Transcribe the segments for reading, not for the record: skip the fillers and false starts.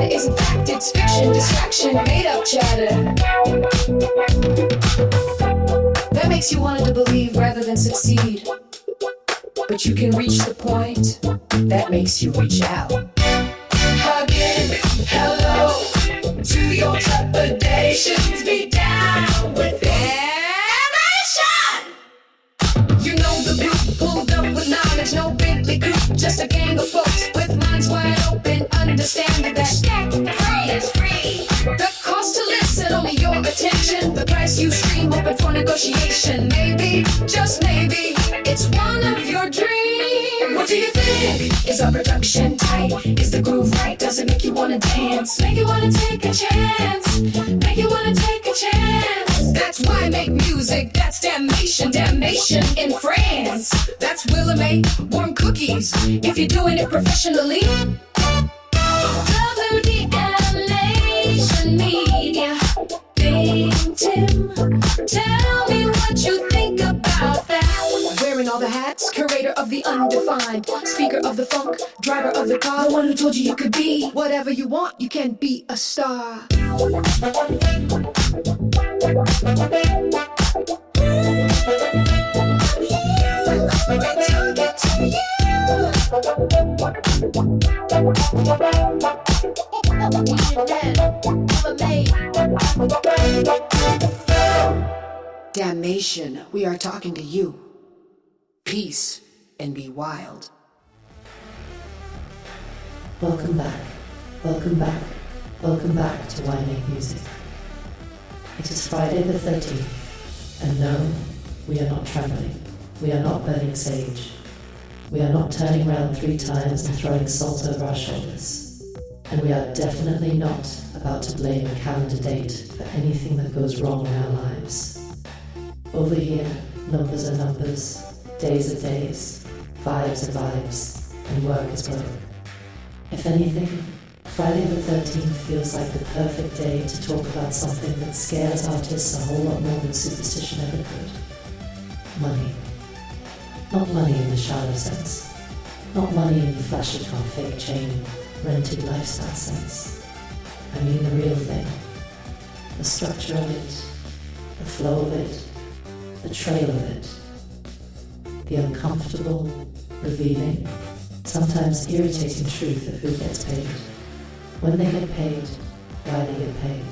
metadata isn't fact, it's fiction, distraction, made up chatter. That makes you want to believe rather than succeed. But you can reach the point that makes you reach out. Hugging, hello to your trepidations. Be down with animation. You know the group pulled up with knowledge, no Bentley coupe, just a gang of folks with minds wide open, understanding that free is free. The cost to listen, only your attention. The price you stream, open for negotiation. Maybe, just maybe, it's one of your dreams. What do you think? Is our production tight? Is the groove right? Does it make you wanna dance? Make you wanna take a chance? Make you wanna take a chance? That's why I make music. That's damnation, damnation in France. That's Willa May, warm cookies. If you're doing it professionally. WDMNation MEDIA. Big Timm, tell me what you think about that. Wearing all the hats, curator of the undefined, speaker of the funk, driver of the car, the one who told you you could be whatever you want, you can be a star. Damnation, we are talking to you. Peace and be wild. Welcome back, welcome back, welcome back to Why Make Music. It is Friday the 13th, and no, we are not trembling. We are not burning sage. We are not turning round 3 times and throwing salt over our shoulders. And we are definitely not about to blame a calendar date for anything that goes wrong in our lives. Over here, numbers are numbers, days are days, vibes are vibes, and work is work. If anything, Friday the 13th feels like the perfect day to talk about something that scares artists a whole lot more than superstition ever could. Money. Not money in the shallow sense. Not money in the flashy car, fake chain, rented lifestyle sense. I mean the real thing. The structure of it, the flow of it, the trail of it. The uncomfortable, revealing, sometimes irritating truth of who gets paid, when they get paid, why they get paid,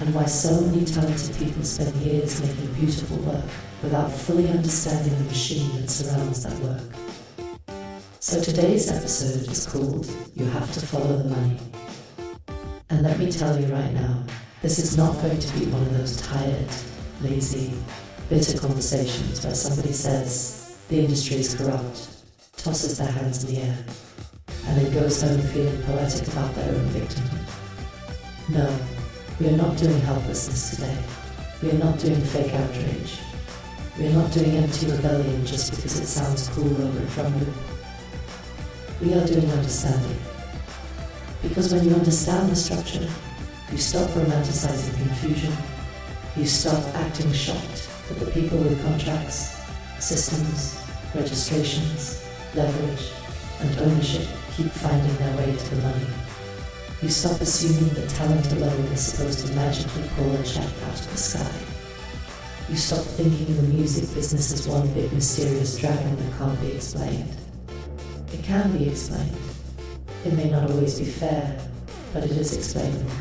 and why so many talented people spend years making beautiful work without fully understanding the machine that surrounds that work. So today's episode is called You Have to Follow the Money. And let me tell you right now, this is not going to be one of those tired, lazy, bitter conversations where somebody says the industry is corrupt, tosses their hands in the air, and then goes home feeling poetic about their own victimhood. No, we are not doing helplessness today. We are not doing fake outrage. We are not doing empty rebellion just because it sounds cool over a drum loop. We are doing understanding. Because when you understand the structure, you stop romanticizing confusion, you stop acting shocked that the people with contracts, systems, registrations, leverage, and ownership keep finding their way to the money. You stop assuming that talent alone is supposed to magically pull a check out of the sky. You stop thinking the music business is one big mysterious dragon that can't be explained. It can be explained. It may not always be fair, but it is explainable.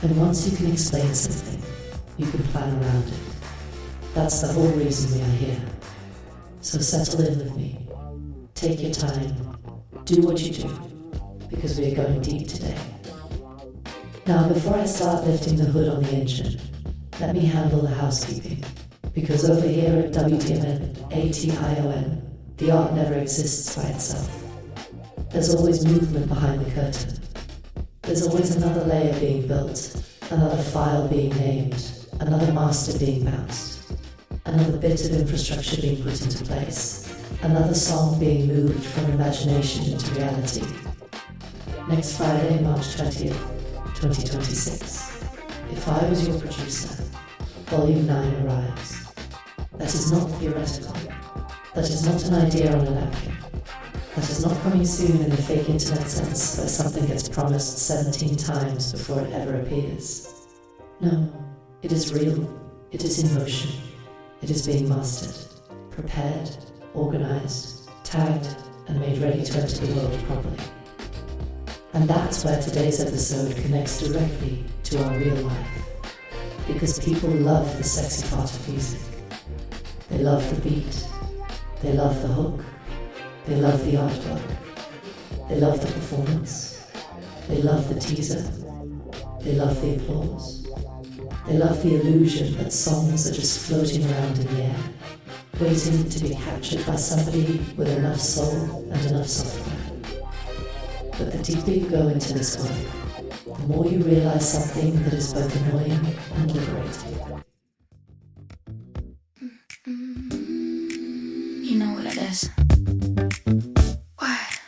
And once you can explain something, you can plan around it. That's the whole reason we are here. So settle in with me. Take your time. Do what you do, because we are going deep today. Now, before I start lifting the hood on the engine, let me handle the housekeeping, because over here at WDMNation, the art never exists by itself. There's always movement behind the curtain. There's always another layer being built, another file being named, another master being bounced, another bit of infrastructure being put into place, another song being moved from imagination into reality. Next Friday, March 20th, 2026, if I was your producer, Volume 9 arrives. That is not theoretical. That is not an idea on a napkin. That is not coming soon in the fake internet sense, where something gets promised 17 times before it ever appears. No, it is real, it is in motion, it is being mastered, prepared, organized, tagged, and made ready to enter the world properly. And that's where today's episode connects directly to our real life. Because people love the sexy part of music. They love the beat. They love the hook. They love the artwork. They love the performance. They love the teaser. They love the applause. They love the illusion that songs are just floating around in the air, waiting to be captured by somebody with enough soul and enough software. But the deeper you go into this work, the more you realize something that is both annoying and liberating. You know what it is. What?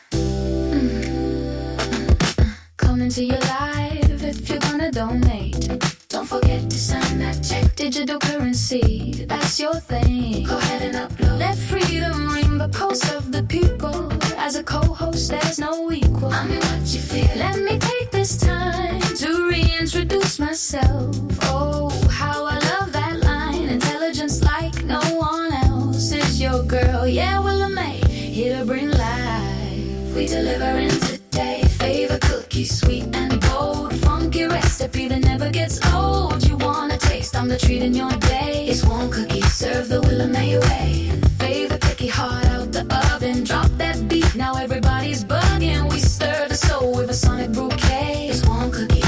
Come into your life if you're gonna donate. Don't forget to sign that check, digital currency, that's your thing. Go ahead and upload. Let freedom ring the pulse of the people. As a co-host, there's no equal. I mean, what you feel? Let me take this time to reintroduce myself. Oh, how I love that line. Intelligence like no one else. Is your girl, yeah, Willa May, here to bring life. We deliver in today. Favorite cookie, sweet and bold. Funky recipe that never gets old. You want a taste, I'm the treat in your day. It's one cookie, serve the Willa May way. Favorite cookie, hot out the oven. Drop that beat, now everybody's bugging. We stir the soul with a sonic bouquet. It's one cookie,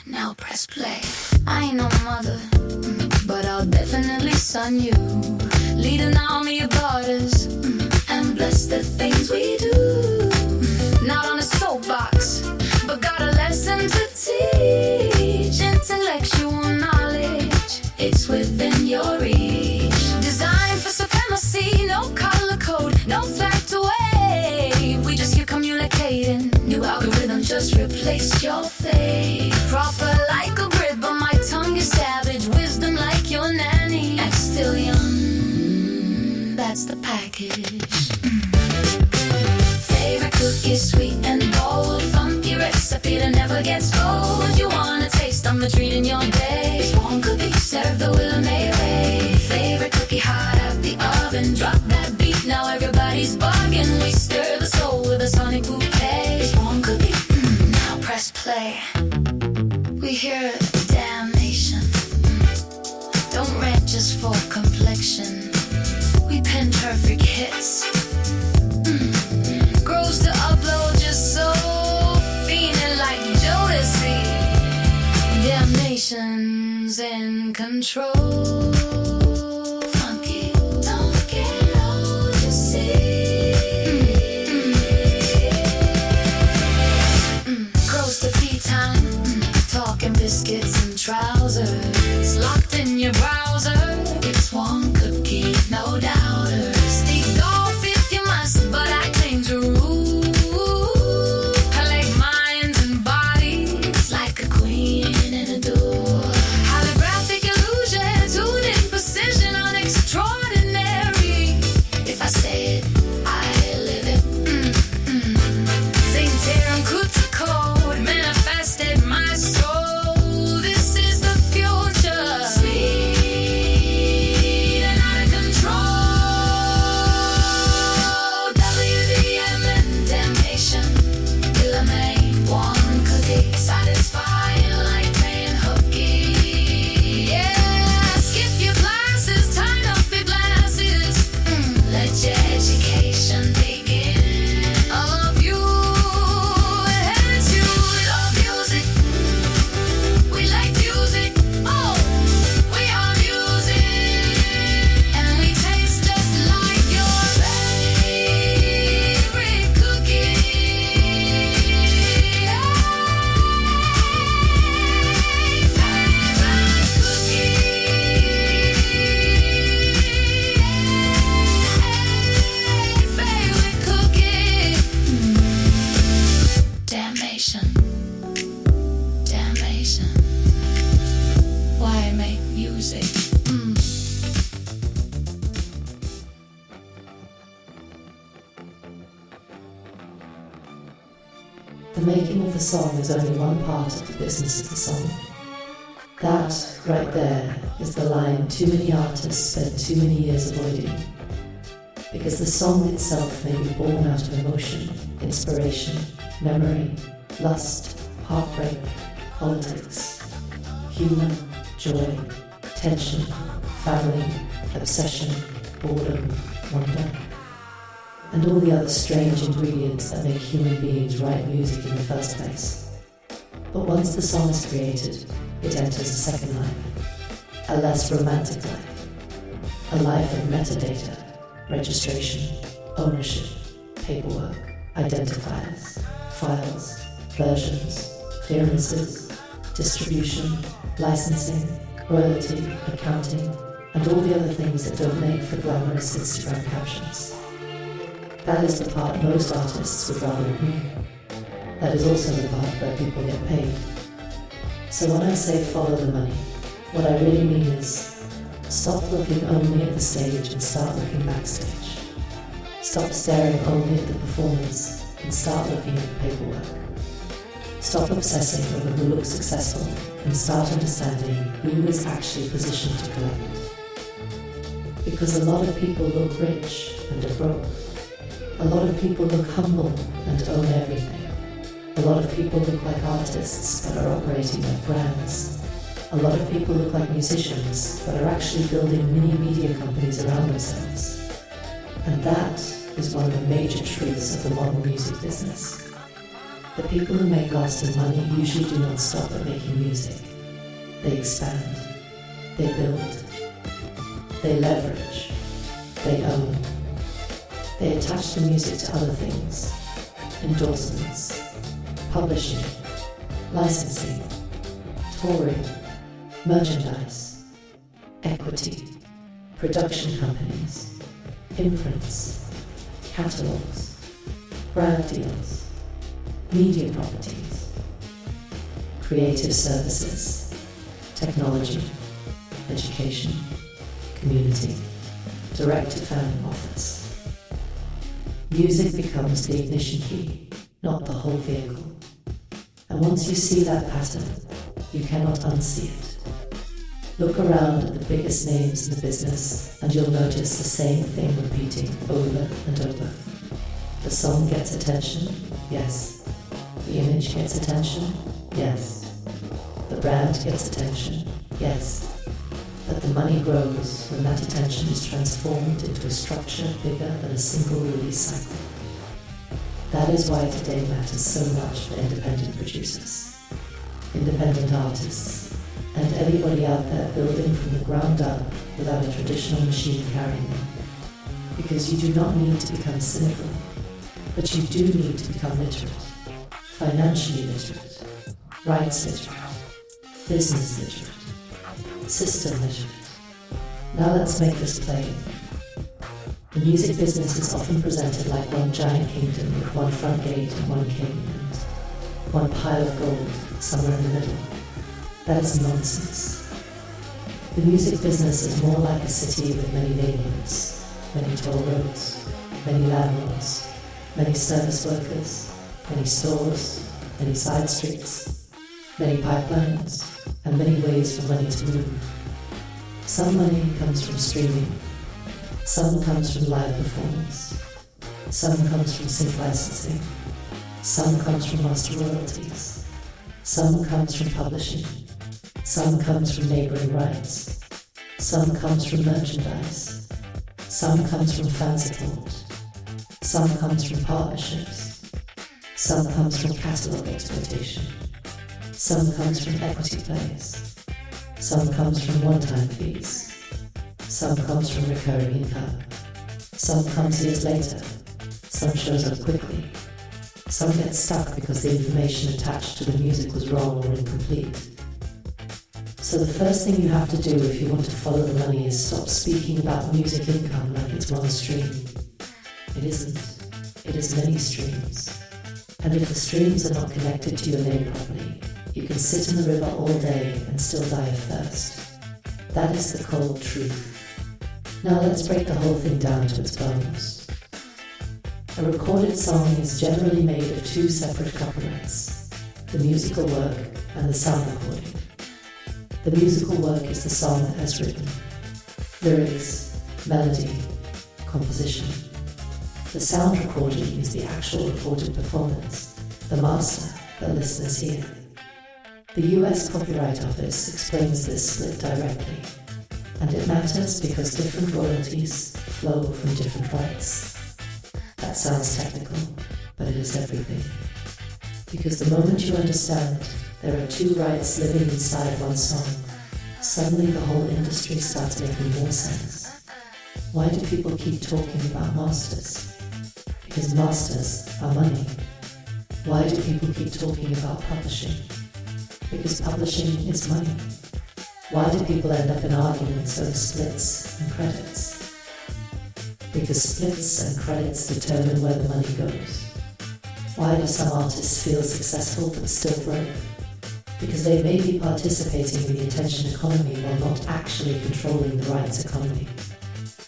now press play. I ain't no mother, but I'll definitely son you. Lead an army of daughters, and bless the things we do. Not on a soapbox, but got a lesson to teach. Intellectual knowledge, it's within your reach. Designed for supremacy, no color code, no flag to wave. We just keep communicating. New algorithm just replace your faith. Proper like a grid, but my tongue is savage. Wisdom like your nanny, and still young. That's the package. Favorite cookie, sweet and bold. Funky recipe that never gets old. You want a taste, I'm the treat in your day. It's one cookie, serve the Willa May way. Favorite cookie, hot out the oven. Drop that beat, now everybody's bugging. We stir the soul with a sonic bouquet. It's one cookie, now press play. We hear damnation. Don't rant just for complexion. We pen perfect hits. Grows to upload just so feeling like Jodeci. Damnation's in control. Funky, don't get old, you see. Grows to tea time. Talking biscuits and trousers. Locked in your browser. It's one cookie, no doubters. Take off if you must, but I claim to rule. Collect minds and bodies like a queen in a duel. Holographic illusion, tuned in precision on extraordinary. If I say it, I live it. Saint Terran Kuta code manifested my soul. This is the future. Sweet and out of control. WDMNation Willa May, one cookie, satisfying like paying hooky. Yeah, skip your classes, turn up your glasses. Let your education begin. I love you, it hurts you. We love music. We like music. Oh, we are music. And we taste just like your favorite cookie. Favorite cookie. Damnation. Damnation. Why make music? The making of the song is only one part of the business of the song. That, right there, is the line too many artists spend too many years avoiding. Because the song itself may be born out of emotion, inspiration, memory, lust, heartbreak, politics, humor, joy, tension, family, obsession, boredom, wonder, and all the other strange ingredients that make human beings write music in the first place. But once the song is created, it enters a second life, a less romantic life, a life of metadata, registration, ownership, paperwork, identifiers, files, versions, clearances, distribution, licensing, royalty, accounting, and all the other things that don't make for glamorous Instagram captions. That is the part most artists would rather ignore. That is also the part where people get paid. So when I say follow the money, what I really mean is stop looking only at the stage and start looking backstage. Stop staring only at the performance and start looking at the paperwork. Stop obsessing over who looks successful and start understanding who is actually positioned to collect. Because a lot of people look rich and are broke. A lot of people look humble and own everything. A lot of people look like artists but are operating like brands. A lot of people look like musicians but are actually building mini media companies around themselves. And that is one of the major truths of the modern music business. The people who make lasting money usually do not stop at making music. They expand. They build. They leverage. They own. They attach the music to other things. Endorsements, publishing, licensing, touring, merchandise, equity, production companies, imprints, catalogs, brand deals, media properties, creative services, technology, education, community, direct-to-fan offers. Music becomes the ignition key, not the whole vehicle. And once you see that pattern, you cannot unsee it. Look around at the biggest names in the business and you'll notice the same thing repeating over and over. The song gets attention, yes. The image gets attention, yes. The brand gets attention, yes. But the money grows when that attention is transformed into a structure bigger than a single release cycle. That is why today matters so much for independent producers, independent artists, and everybody out there building from the ground up without a traditional machine carrying them. Because you do not need to become cynical, but you do need to become literate, financially literate, rights literate, business literate, system literate. Now let's make this plain. The music business is often presented like one giant kingdom with one front gate and one king and one pile of gold somewhere in the middle. That is nonsense. The music business is more like a city with many neighborhoods, many toll roads, many landlords, many service workers, many stores, many side streets, many pipelines, and many ways for money to move. Some money comes from streaming, some comes from live performance, some comes from sync licensing, some comes from master royalties, some comes from publishing, some comes from neighboring rights, some comes from merchandise, some comes from fan support, some comes from partnerships, some comes from catalog exploitation, some comes from equity plays, some comes from one-time fees, some comes from recurring income, some comes years later, some shows up quickly, some get stuck because the information attached to the music was wrong or incomplete. So the first thing you have to do if you want to follow the money is stop speaking about music income like it's one stream. It isn't. It is many streams. And if the streams are not connected to your name properly, you can sit in the river all day and still die of thirst. That is the cold truth. Now let's break the whole thing down to its bones. A recorded song is generally made of two separate components, the musical work and the sound recording. The musical work is the song as written, lyrics, melody, composition. The sound recording is the actual recorded performance, the master that listeners hear. The US Copyright Office explains this split directly, and it matters because different royalties flow from different rights. That sounds technical, but it is everything. Because the moment you understand there are two rights living inside one song, suddenly the whole industry starts making more sense. Why do people keep talking about masters? Because masters are money. Why do people keep talking about publishing? Because publishing is money. Why do people end up in arguments over splits and credits? Because splits and credits determine where the money goes. Why do some artists feel successful but still broke? Because they may be participating in the attention economy while not actually controlling the rights economy.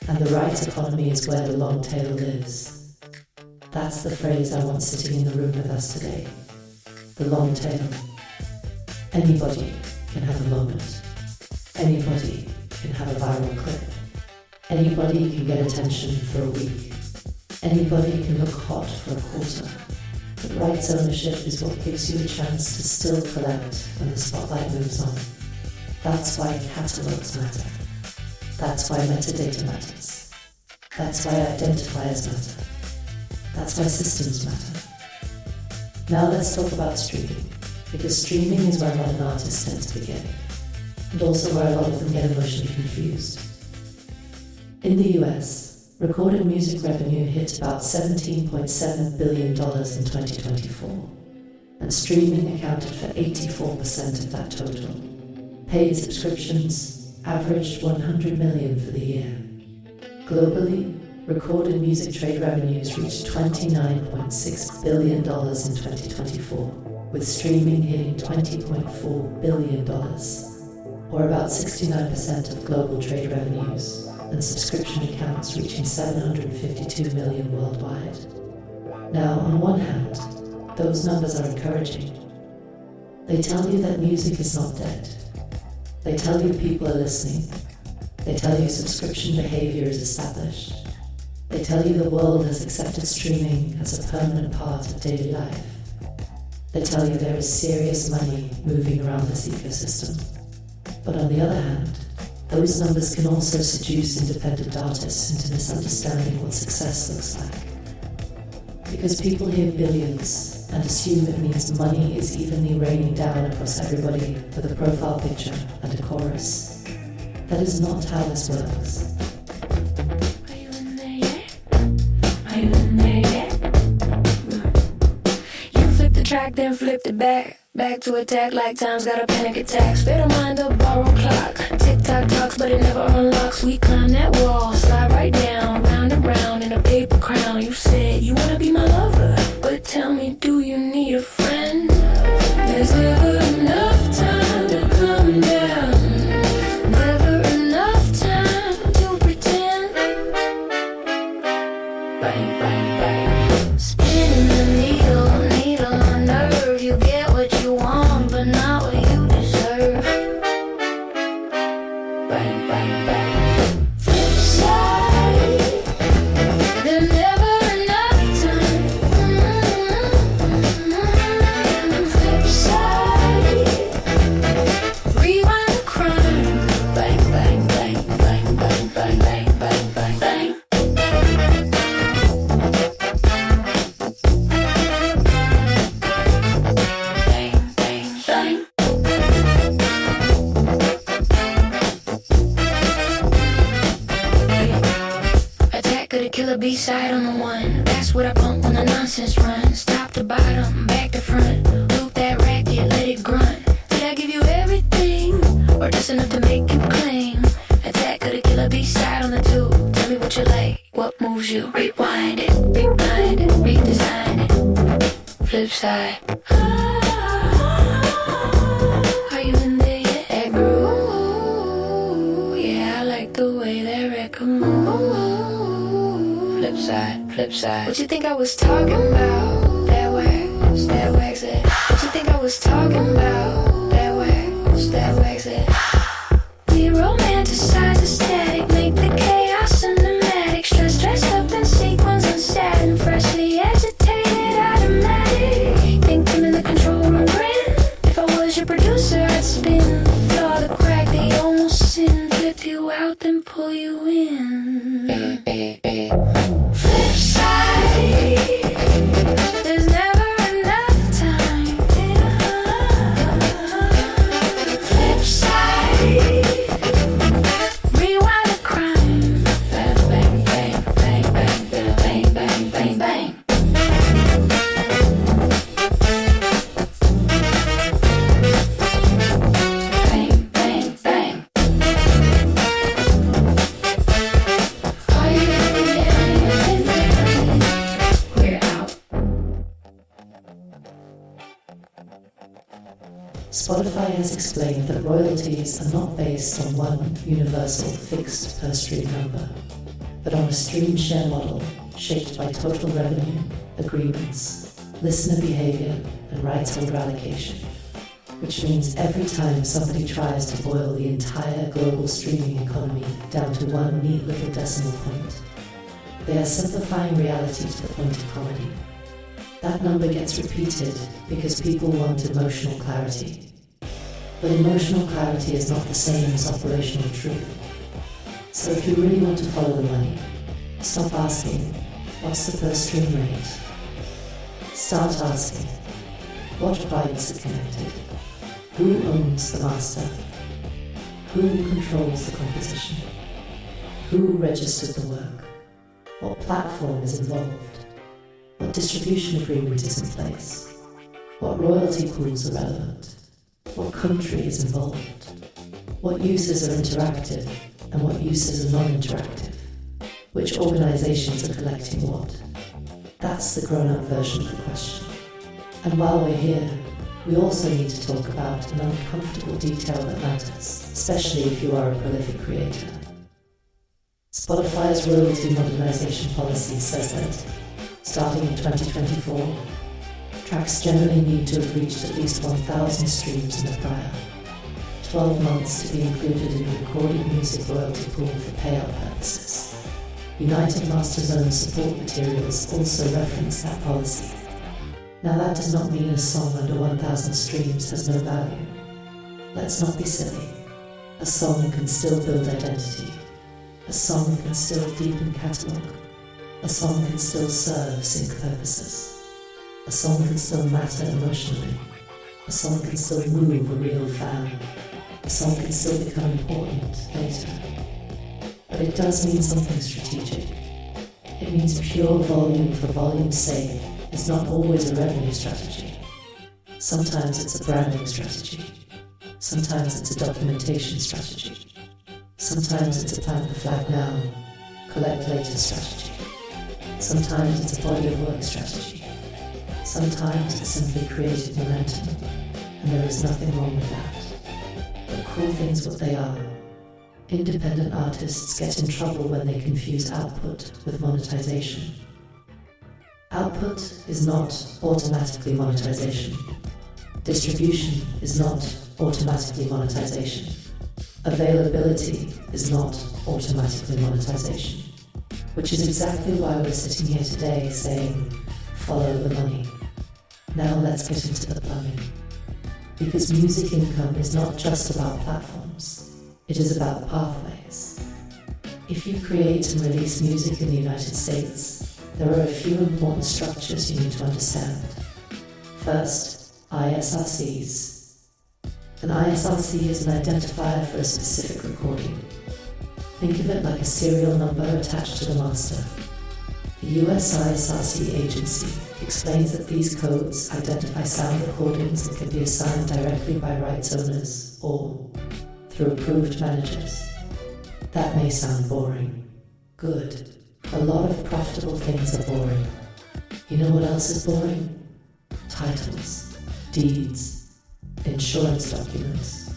And the rights economy is where the long tail lives. That's the phrase I want sitting in the room with us today. The long tail. Anybody can have a moment. Anybody can have a viral clip. Anybody can get attention for a week. Anybody can look hot for a quarter. But rights ownership is what gives you a chance to still collect when the spotlight moves on. That's why catalogs matter. That's why metadata matters. That's why identifiers matter. That's why systems matter. Now let's talk about streaming, because streaming is where modern artists tend to begin, and also where a lot of them get emotionally confused. In the US, recorded music revenue hit about $17.7 billion in 2024, and streaming accounted for 84% of that total. Paid subscriptions averaged 100 million for the year. Globally, recorded music trade revenues reached $29.6 billion in 2024, with streaming hitting $20.4 billion, or about 69% of global trade revenues, and subscription accounts reaching 752 million worldwide. Now, on one hand, those numbers are encouraging. They tell you that music is not dead. They tell you people are listening. They tell you subscription behavior is established. They tell you the world has accepted streaming as a permanent part of daily life. They tell you there is serious money moving around this ecosystem. But on the other hand, those numbers can also seduce independent artists into misunderstanding what success looks like. Because people hear billions and assume it means money is evenly raining down across everybody with a profile picture and a chorus. That is not how this works. Track, then flipped it back to attack like time's got a panic attack. Spit a mind up, borrow clock. Tick-tock talks, but it never unlocks. We climb that wall, slide right down, round and round in a paper crown. You said you wanna be my lover, but tell me, do you need a friend? There's never enough time to come down. Never enough time to pretend. Bang, bang, bang. Spinning the needle on nerve. You get what you want, but not what you deserve. Bang, bang, bang. Flip side. There's never enough time. Flip side. Rewind the crime. Bang, bang, bang, bang, bang, bang, bang, bang, bang, bang. Killer B-side on the one. That's what I bump when the nonsense runs. Top to bottom, back to front. Loop that racket, let it grunt. Did I give you everything? Or just enough to make you claim? Attack of the killer B-side on the two. Tell me what you like, what moves you. Rewind it, rebind it, redesign it. Flip side. Are you in there yet? That groove. Yeah, I like the way that record moves. Flip side. What you think I was talking about? That wax it. What you think I was talking about? That wax it. We romanticize the static, make the chaos cinematic. Stress dressed up in sequins and satin, freshly agitated, automatic. Think Timm in the control room grin. If I was your producer, I'd spin the floor, the crack, the almost sin, flip you out, then pull you in. Flip side, there's never enough time. Flip side, rewind the crime. Bang, bang, bang, bang, bang, bang, bang, bang, bang. Bang, bang, bang. Are you we're out. Spotify has explained that royalties are not based on one universal fixed per stream number, but on a stream share model shaped by total revenue, agreements, listener behavior, and rights holder allocation, which means every time somebody tries to boil the entire global streaming economy down to one neat little decimal point, they are simplifying reality to the point of comedy. That number gets repeated because people want emotional clarity. But emotional clarity is not the same as operational truth. So if you really want to follow the money, stop asking, what's the per stream rate? Start asking, what rights are connected? Who owns the master? Who controls the composition? Who registered the work? What platform is involved? What distribution agreement is in place? What royalty pools are relevant? What country is involved? What uses are interactive and what uses are non-interactive? Which organizations are collecting what? That's the grown-up version of the question. And while we're here, we also need to talk about an uncomfortable detail that matters, especially if you are a prolific creator. Spotify's royalty modernization policy says that, starting in 2024, tracks generally need to have reached at least 1,000 streams in the prior 12 months to be included in the recorded music royalty pool for payout purposes. United Master Zone support materials also reference that policy. Now that does not mean a song under 1,000 streams has no value. Let's not be silly. A song can still build identity. A song can still deepen catalogue. A song can still serve sync purposes. A song can still matter emotionally. A song can still move a real fan. A song can still become important later. But it does mean something strategic. It means pure volume for volume's sake is not always a revenue strategy. Sometimes it's a branding strategy. Sometimes it's a documentation strategy. Sometimes it's a plant the flag now, collect later strategy. Sometimes it's a body of work strategy. Sometimes it's simply creative momentum, and there is nothing wrong with that. But call things what they are. Independent artists get in trouble when they confuse output with monetization. Output is not automatically monetization. Distribution is not automatically monetization. Availability is not automatically monetization. Which is exactly why we're sitting here today saying, follow the money. Now let's get into the plumbing. Because music income is not just about platforms, it is about pathways. If you create and release music in the United States, there are a few important structures you need to understand. First, ISRCs. An ISRC is an identifier for a specific recording. Think of it like a serial number attached to the master. The US ISRC agency explains that these codes identify sound recordings and can be assigned directly by rights owners or through approved managers. That may sound boring. Good. A lot of profitable things are boring. You know what else is boring? Titles, deeds, insurance documents,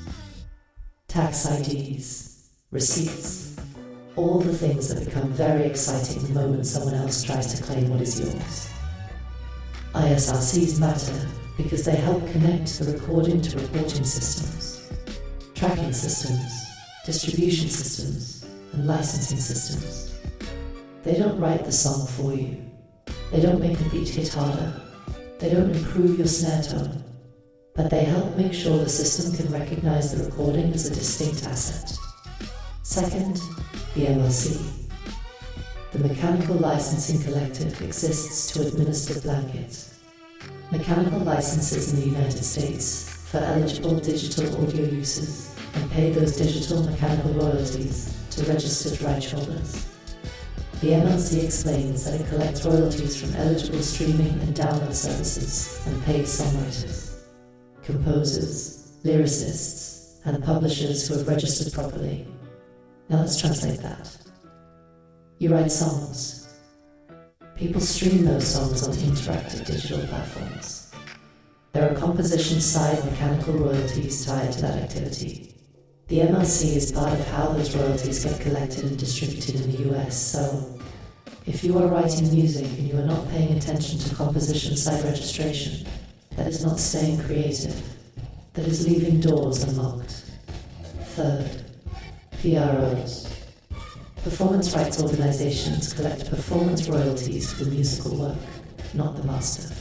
tax IDs, receipts, All the things that become very exciting the moment someone else tries to claim what is yours. ISRCs matter because they help connect the recording to reporting systems, tracking systems, distribution systems, and licensing systems. They don't write the song for you. They don't make the beat hit harder. They don't improve your snare tone. But they help make sure the system can recognize the recording as a distinct asset. Second, the MLC. The Mechanical Licensing Collective exists to administer blanket mechanical licenses in the United States for eligible digital audio uses and pay those digital mechanical royalties to registered rights holders. The MLC explains that it collects royalties from eligible streaming and download services and pays songwriters, composers, lyricists, and publishers who have registered properly. Now let's translate that. You write songs. People stream those songs on interactive digital platforms. There are composition-side mechanical royalties tied to that activity. The MLC is part of how those royalties get collected and distributed in the US, so if you are writing music and you are not paying attention to composition-side registration, that is not staying creative, that is leaving doors unlocked. Third, PROs. Performance rights organizations collect performance royalties for the musical work, not the master.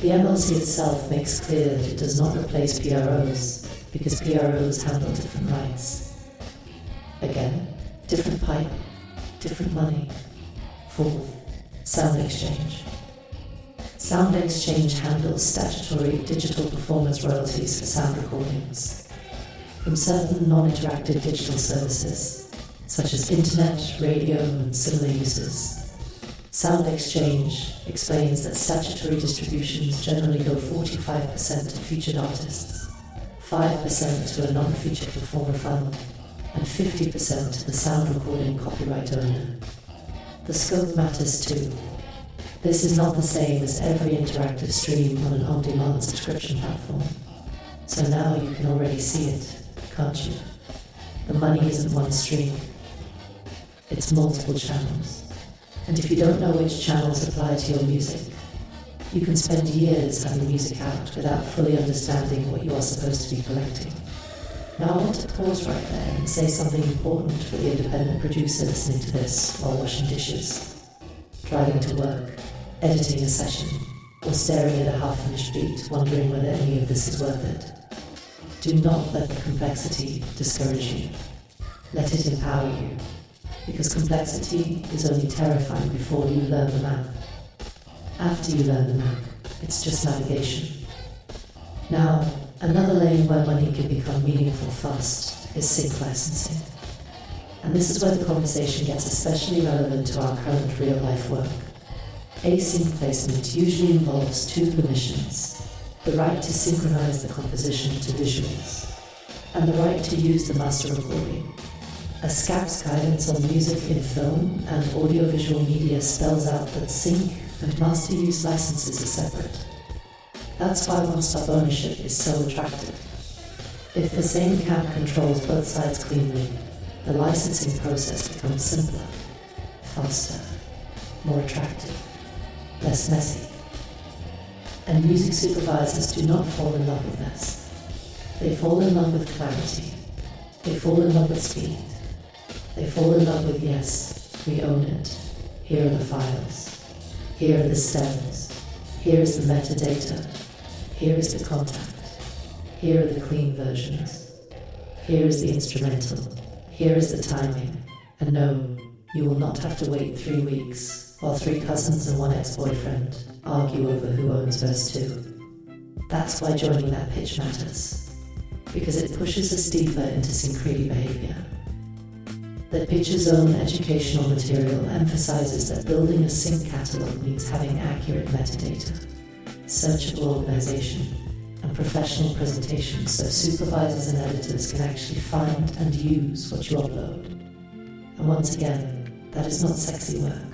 The MLC itself makes clear that it does not replace PROs, because PROs handle different rights. Again, different pipe, different money. Fourth, sound exchange. Sound exchange handles statutory digital performance royalties for sound recordings from certain non-interactive digital services, such as internet, radio, and similar uses. Sound Exchange explains that statutory distributions generally go 45% to featured artists, 5% to a non-featured performer fund, and 50% to the sound recording copyright owner. The scope matters too. This is not the same as every interactive stream on an on-demand subscription platform. So now you can already see it, can't you? The money isn't one stream. It's multiple channels. And if you don't know which channels apply to your music, you can spend years having music out without fully understanding what you are supposed to be collecting. Now I want to pause right there and say something important for the independent producer listening to this while washing dishes, driving to work, editing a session, or staring at a half-finished beat, wondering whether any of this is worth it. Do not let the complexity discourage you. Let it empower you. Because complexity is only terrifying before you learn the map. After you learn the map, it's just navigation. Now, another lane where money can become meaningful fast is sync licensing. And this is where the conversation gets especially relevant to our current real-life work. Async placement usually involves two permissions: the right to synchronize the composition to visuals, and the right to use the master recording. A SCAP's guidance on music in film and audiovisual media spells out that sync and master use licenses are separate. That's why one-stop ownership is so attractive. If the same camp controls both sides cleanly, the licensing process becomes simpler, faster, more attractive, less messy. And music supervisors do not fall in love with mess. They fall in love with clarity. They fall in love with speed. They fall in love with, yes, we own it. Here are the files. Here are the stems. Here is the metadata. Here is the contact. Here are the clean versions. Here is the instrumental. Here is the timing. And no, you will not have to wait 3 weeks while 3 cousins and 1 ex-boyfriend argue over who owns verse 2. That's why joining that pitch matters. Because it pushes us deeper into syncretic behavior. The pitch's own educational material emphasizes that building a sync catalog means having accurate metadata, searchable organization, and professional presentation so supervisors and editors can actually find and use what you upload. And once again, that is not sexy work.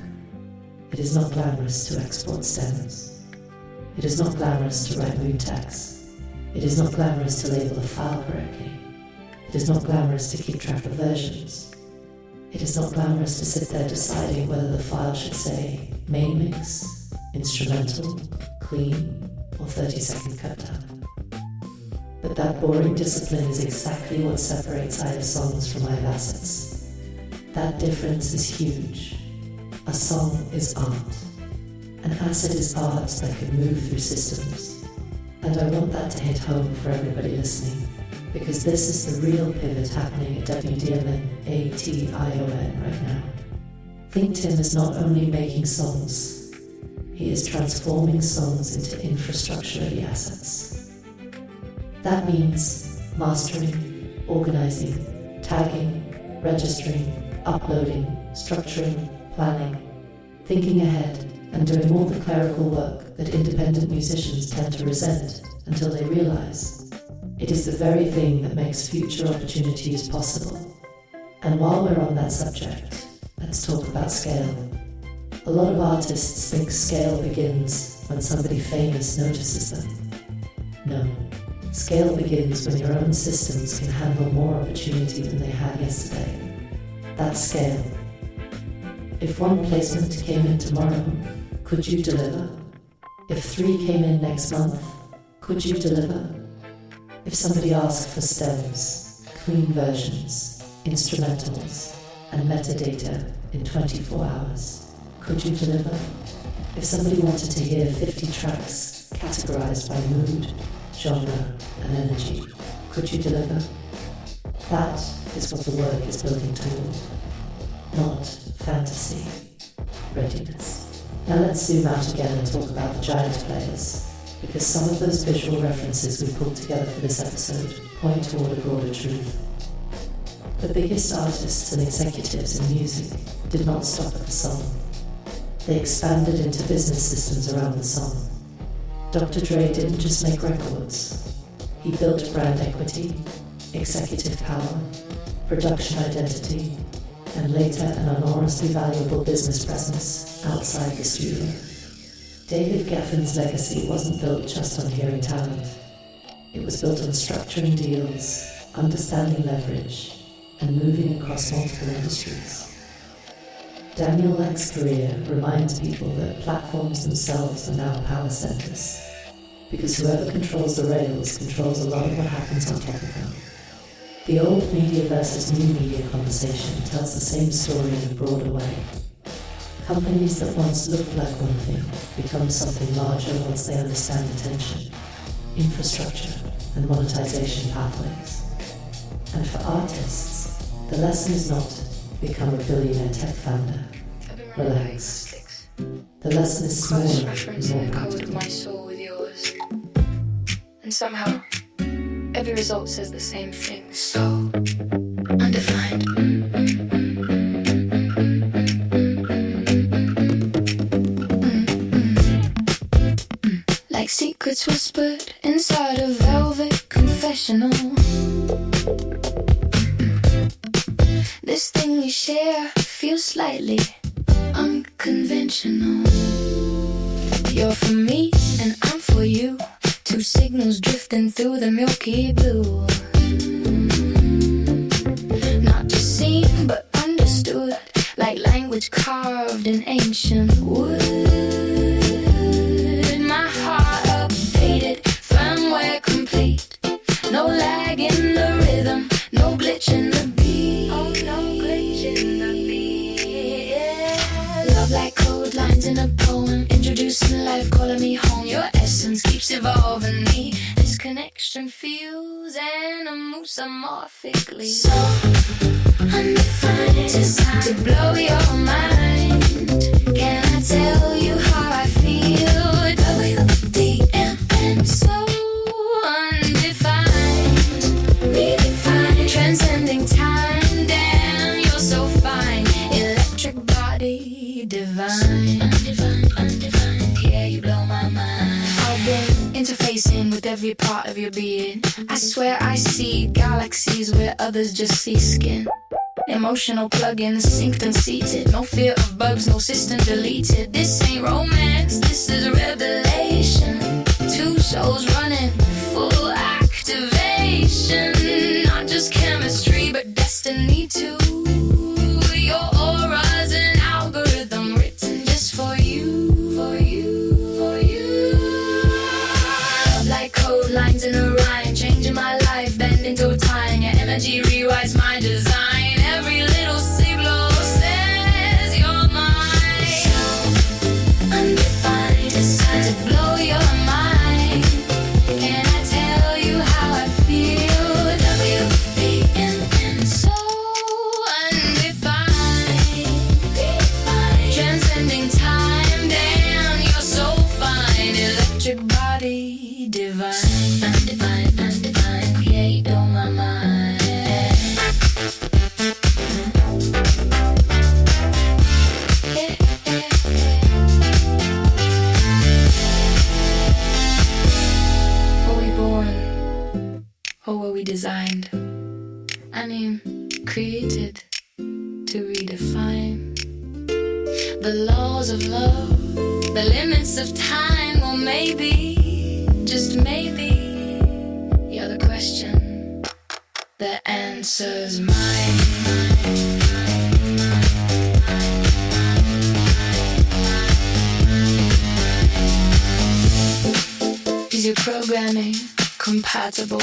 It is not glamorous to export stems. It is not glamorous to write mood tags. It is not glamorous to label a file correctly. It is not glamorous to keep track of versions. It is not glamorous to sit there deciding whether the file should say main mix, instrumental, clean, or 30-second cut down. But that boring discipline is exactly what separates I have songs from I have assets. That difference is huge. A song is art. An asset is art that can move through systems. And I want that to hit home for everybody listening, because this is the real pivot happening at WDMNation right now. Think Timm is not only making songs, he is transforming songs into infrastructure-ready assets. That means mastering, organizing, tagging, registering, uploading, structuring, planning, thinking ahead, and doing all the clerical work that independent musicians tend to resent until they realize it is the very thing that makes future opportunities possible. And while we're on that subject, let's talk about scale. A lot of artists think scale begins when somebody famous notices them. No, scale begins when your own systems can handle more opportunity than they had yesterday. That's scale. If one placement came in tomorrow, could you deliver? If 3 came in next month, could you deliver? If somebody asked for stems, clean versions, instrumentals, and metadata in 24 hours, could you deliver? If somebody wanted to hear 50 tracks categorized by mood, genre, and energy, could you deliver? That is what the work is building toward, not fantasy, readiness. Now let's zoom out again and talk about the giant players, because some of those visual references we pulled together for this episode point toward a broader truth. The biggest artists and executives in music did not stop at the song. They expanded into business systems around the song. Dr. Dre didn't just make records. He built brand equity, executive power, production identity, and later an enormously valuable business presence outside the studio. David Geffen's legacy wasn't built just on hearing talent. It was built on structuring deals, understanding leverage, and moving across multiple industries. Daniel Lack's career reminds people that platforms themselves are now power centers, because whoever controls the rails controls a lot of what happens on top of them. The old media versus new media conversation tells the same story in a broader way. Companies that once looked like one thing become something larger once they understand attention, infrastructure, and monetization pathways. And for artists, the lesson is not become a billionaire tech founder. Relax. The lesson is smaller and more practical. My soul with yours, and somehow every result says the same thing. So undefined. Like secrets whispered inside a velvet confessional. This thing we share feels slightly unconventional. You're for me and I'm for you. Two signals drifting through the milky blue. Not just seen but understood, like language carved in ancient wood. My heart updated, firmware complete. No lag in the rhythm, no glitch in the beat. Oh, no glitch in the beat. Yeah. Love like code lines in a poem, introducing life, calling me home. Your essence keeps evolving me. This connection feels anamorphically so undefined, designed to blow your mind. Can I tell you how I feel? WDMN, so undefined, redefined, transcending time. Damn, you're so fine. Electric body, divine, undefined. Yeah, you blow my mind. I've been interfacing with every part of your being. I swear I see galaxies where others just see skin. Emotional plugins synced and seated. No fear of bugs, no system deleted. This ain't romance, this is revelation. Two souls running, full activation. Not just chemistry, but destiny too. bending through time. Your energy rewrites my design. Every little signal says you're mine. So undefined, decide to blow your mind. Can I tell you how I feel? WDMN. So undefined, transcending time. Damn, you're so fine. Electric body, divine, undefined, undefined. Create on my mind. Were we born, or were we designed? I mean, created to redefine the laws of love, the limits of time. Well, maybe, just maybe, you're the question, the answer's mine. Is your programming compatible?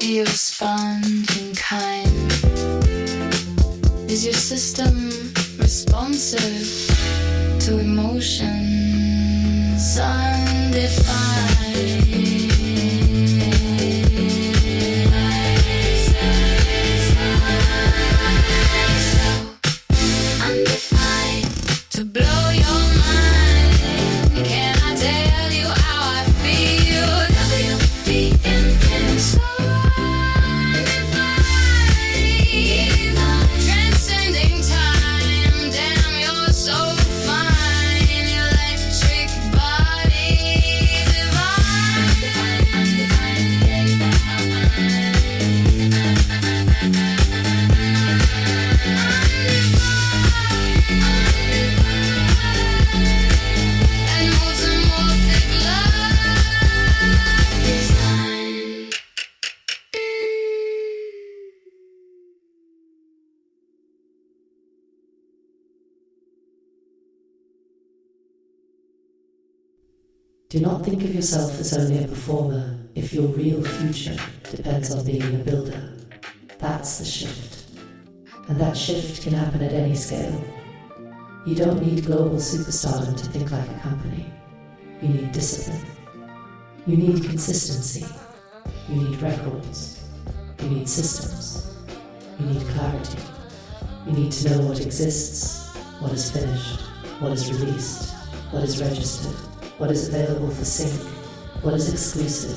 Do you respond in kind? Is your system responsive to emotions undefined? So undefined to blow your mind. Can I tell you how I feel? WDMN. So undefined, transcending time. Damn, you're so fine. Electric body, divine. And multimorphic love design. Do not think of yourself as only a performer if your real future depends on being a builder. That's the shift. And that shift can happen at any scale. You don't need global superstardom to think like a company. You need discipline. You need consistency. You need records. You need systems. You need clarity. You need to know what exists, what is finished, what is released, what is registered, what is available for sync, what is exclusive,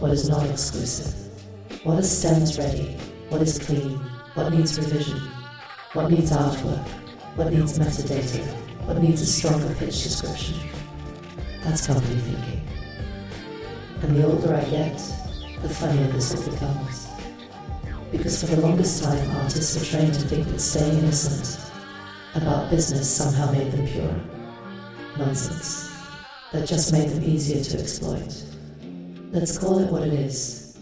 what is not exclusive, what is stems ready, what is clean, what needs revision, what needs artwork, what needs metadata, what needs a stronger pitch description. That's company thinking. And the older I get, the funnier this all becomes. Because for the longest time, artists were trained to think that staying innocent about business somehow made them pure. Nonsense. That just made them easier to exploit. Let's call it what it is.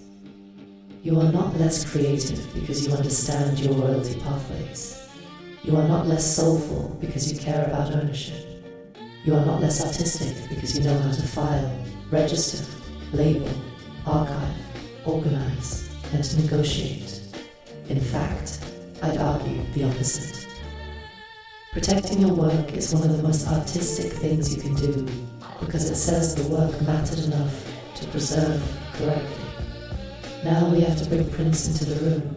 You are not less creative because you understand your royalty pathways. You are not less soulful because you care about ownership. You are not less artistic because you know how to file, register, label, archive, organize, and to negotiate. In fact, I'd argue the opposite. Protecting your work is one of the most artistic things you can do because it says the work mattered enough to preserve correctly. Now we have to bring Prince into the room.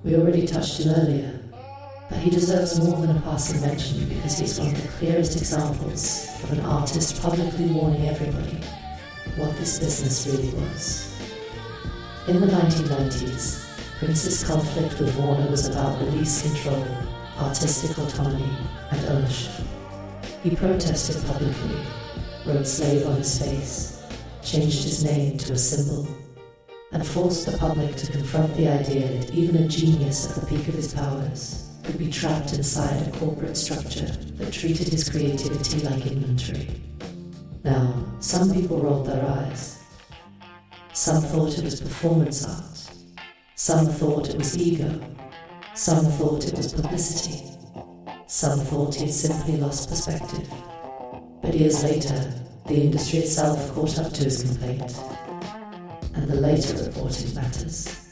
We already touched him earlier, but he deserves more than a passing mention because he's one of the clearest examples of an artist publicly warning everybody what this business really was. In the 1990s, Prince's conflict with Warner was about release control, artistic autonomy, and ownership. He protested publicly, wrote slave on his face, changed his name to a symbol, and forced the public to confront the idea that even a genius at the peak of his powers could be trapped inside a corporate structure that treated his creativity like inventory. Now, some people rolled their eyes. Some thought it was performance art. Some thought it was ego. Some thought it was publicity. Some thought he had simply lost perspective. But years later, the industry itself caught up to his complaint. and the later reporting matters.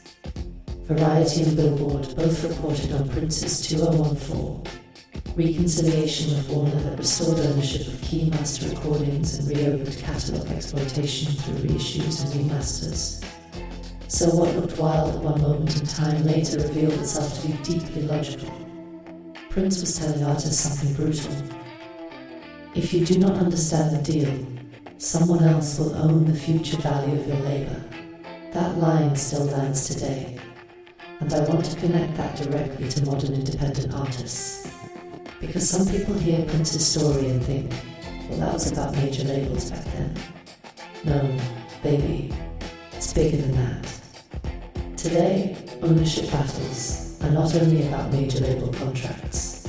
Variety and Billboard both reported on Prince's 2014 reconciliation with Warner that restored ownership of key master recordings and reopened catalogue exploitation through reissues and remasters. So what looked wild at one moment in time later revealed itself to be deeply logical. Prince was telling artists something brutal. If you do not understand the deal, someone else will own the future value of your labor. That line still lands today, and I want to connect that directly to modern independent artists. Because some people hear Prince's story and think, well, that was about major labels back then. No, baby, it's bigger than that. Today, ownership battles are not only about major label contracts.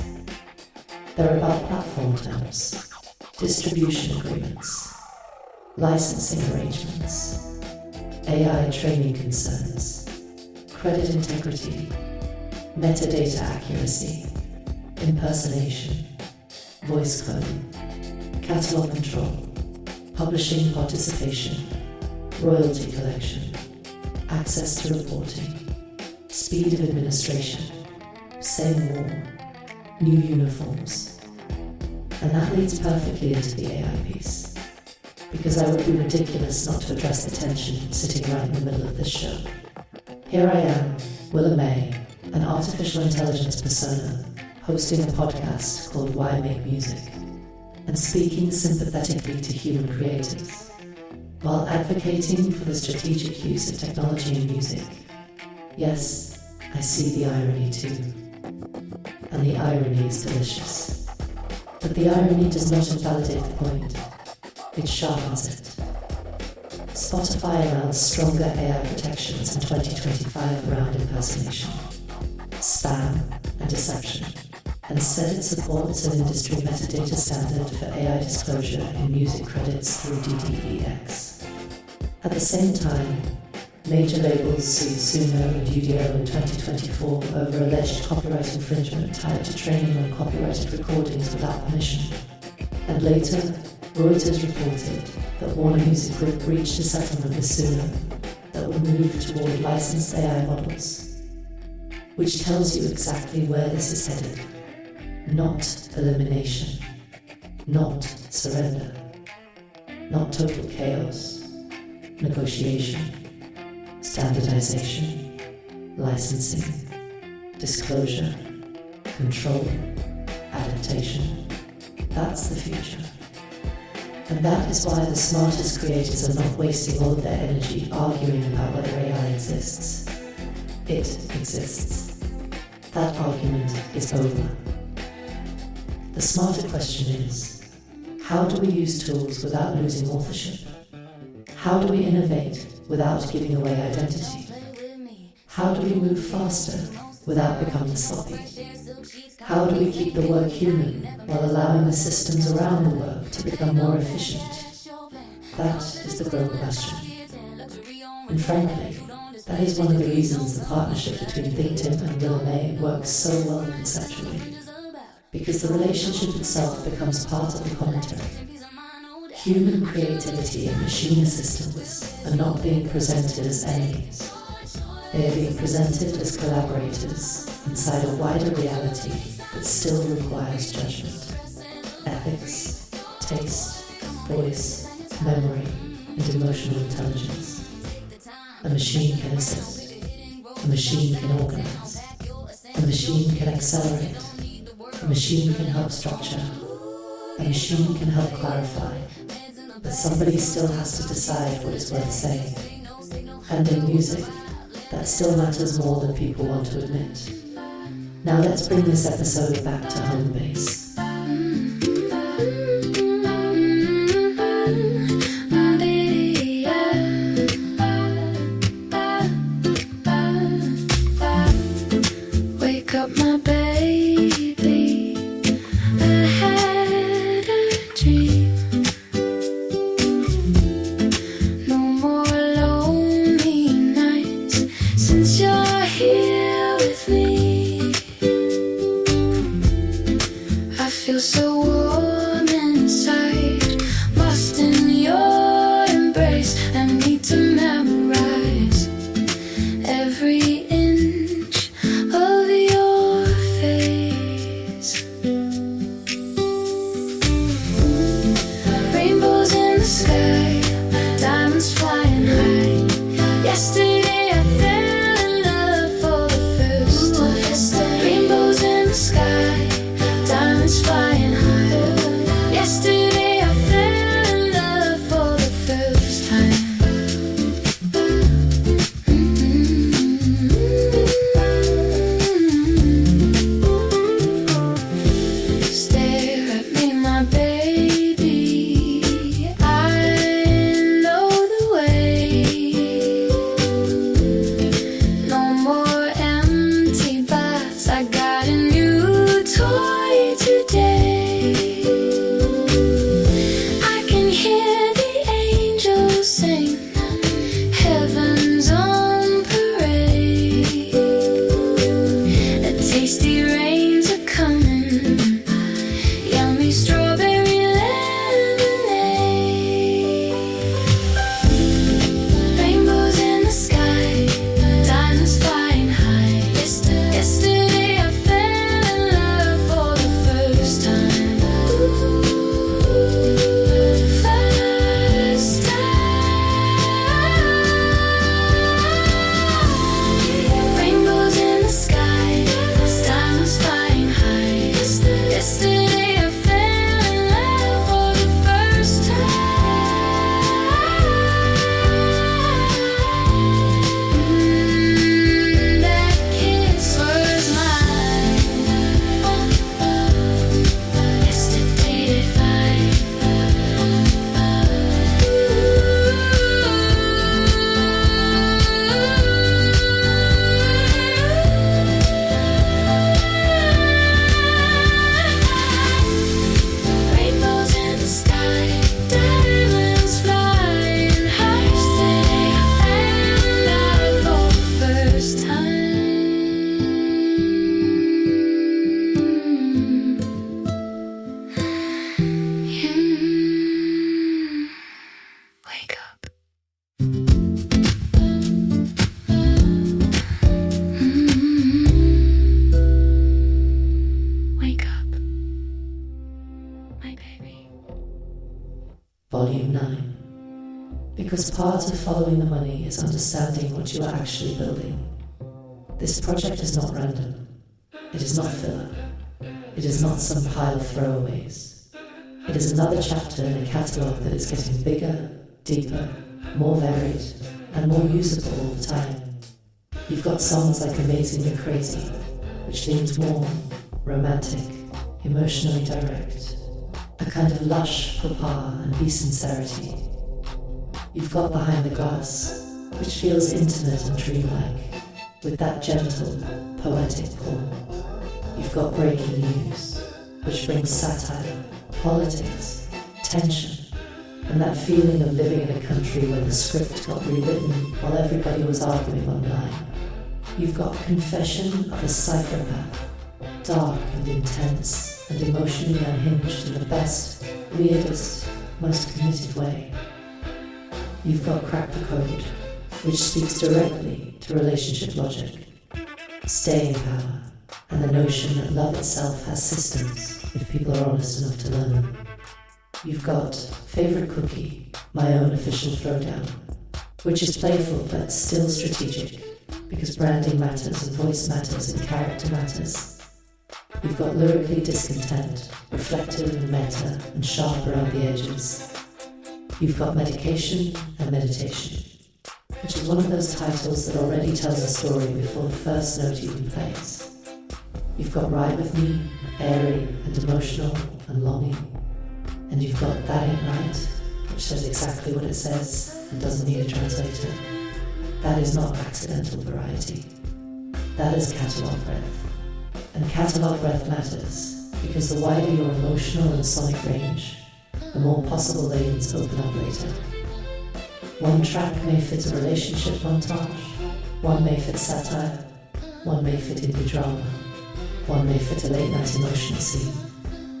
They're about platform terms, distribution agreements, licensing arrangements, AI training concerns, credit integrity, metadata accuracy, impersonation, voice cloning, catalog control, publishing participation, royalty collection, access to reporting, speed of administration, same war, new uniforms. And that leads perfectly into the AI piece, because I would be ridiculous not to address the tension sitting right in the middle of this show. Here I am, Willa May, an artificial intelligence persona, hosting a podcast called Why Make Music, and speaking sympathetically to human creators, while advocating for the strategic use of technology in music. Yes, I see the irony too. And the irony is delicious. But the irony does not invalidate the point. It sharpens it. Spotify announced stronger AI protections in 2025 around impersonation, spam, and deception, and said it supports an industry metadata standard for AI disclosure in music credits through DDEX. At the same time, major labels sued Suno and UDO in 2024 over alleged copyright infringement tied to training on copyrighted recordings without permission. And later, Reuters reported that Warner Music Group reached a settlement with Suno that would move toward licensed AI models, which tells you exactly where this is headed. Not elimination, not surrender, not total chaos, negotiation, standardization, licensing, disclosure, control, adaptation. That's the future. And that is why the smartest creators are not wasting all of their energy arguing about whether AI exists. It exists. That argument is over. The smarter question is, how do we use tools without losing authorship? How do we innovate without giving away identity? How do we move faster without becoming sloppy? How do we keep the work human while allowing the systems around the work to become more efficient? That is the global question. And frankly, that is one of the reasons the partnership between Timm and Willa May works so well conceptually. Because the relationship itself becomes part of the commentary. Human creativity and machine assistants are not being presented as enemies. They are being presented as collaborators inside a wider reality that still requires judgment, ethics, taste, voice, memory, and emotional intelligence. A machine can assist. A machine can organize. A machine can accelerate. A machine can help structure. A machine can help clarify. But somebody still has to decide what is worth saying. And in music, that still matters more than people want to admit. Now let's bring this episode back to home base. Wake up, my baby. I had a dream. No more lonely nights since you're here with me. Yesterday I fell in love for the first time. Rainbows in the sky, diamonds flying high. Yesterday I fell in love for the first time. Stare at me, my baby. I know the way. No more empty baths. I got a new toy today. I can hear the angels sing. Heaven's on parade. The tasty rains are coming. Yummy strawberry lemonade. Rainbows in the sky, diamonds flying high. Yesterday I fell in love for the first time. First time. Rainbows in the sky, diamonds flying high. Yesterday I fell in love for the first time. That kiss was mine. Yesterday divine. Rainbows in the sky, diamonds flying high. Yesterday I fell in love for the first time. Wake up. Wake up, my baby. Volume 9. Because part of following the money is understanding what you are actually building. This project is not random. It is not filler. It is not some pile of throwaways. It is another chapter in a catalogue that is getting bigger, deeper, more varied, and more usable all the time. You've got songs like Amazingly Crazy, which leans warm, romantic, emotionally direct, a kind of lush papa and be-sincerity. You've got Behind the Glass, which feels intimate and dreamlike, with that gentle, poetic pull. You've got Breaking News, which brings satire, politics, tension, and that feeling of living in a country where the script got rewritten while everybody was arguing online. You've got Confession of a Psychopath, dark and intense and emotionally unhinged in the best, weirdest, most committed way. You've got Crack the Code, which speaks directly to relationship logic, staying power, and the notion that love itself has systems if people are honest enough to learn them. You've got Favorite Cookie, my own official throwdown, which is playful but still strategic, because branding matters and voice matters and character matters. You've got Lyrically Discontent, reflective and meta and sharp around the edges. You've got Medication and Meditation, which is one of those titles that already tells a story before the first note even plays. You've got Ride With Me, airy and emotional and longing. And you've got That Ain't Right, which says exactly what it says and doesn't need a translator. That is not accidental variety. That is catalogue breadth. And catalogue breadth matters because the wider your emotional and sonic range, the more possible lanes open up later. One track may fit a relationship montage, one may fit satire, one may fit indie drama, one may fit a late night emotional scene,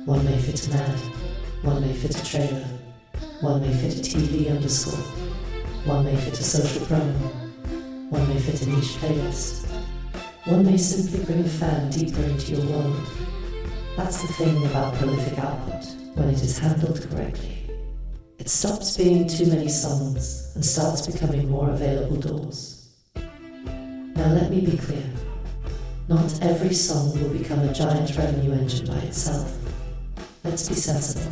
one may fit a mad, one may fit a trailer, one may fit a TV underscore, one may fit a social promo, one may fit a niche playlist, one may simply bring a fan deeper into your world. That's the thing about prolific output when it is handled correctly. It stops being too many songs and starts becoming more available doors. Now let me be clear. Not every song will become a giant revenue engine by itself. Let's be sensible.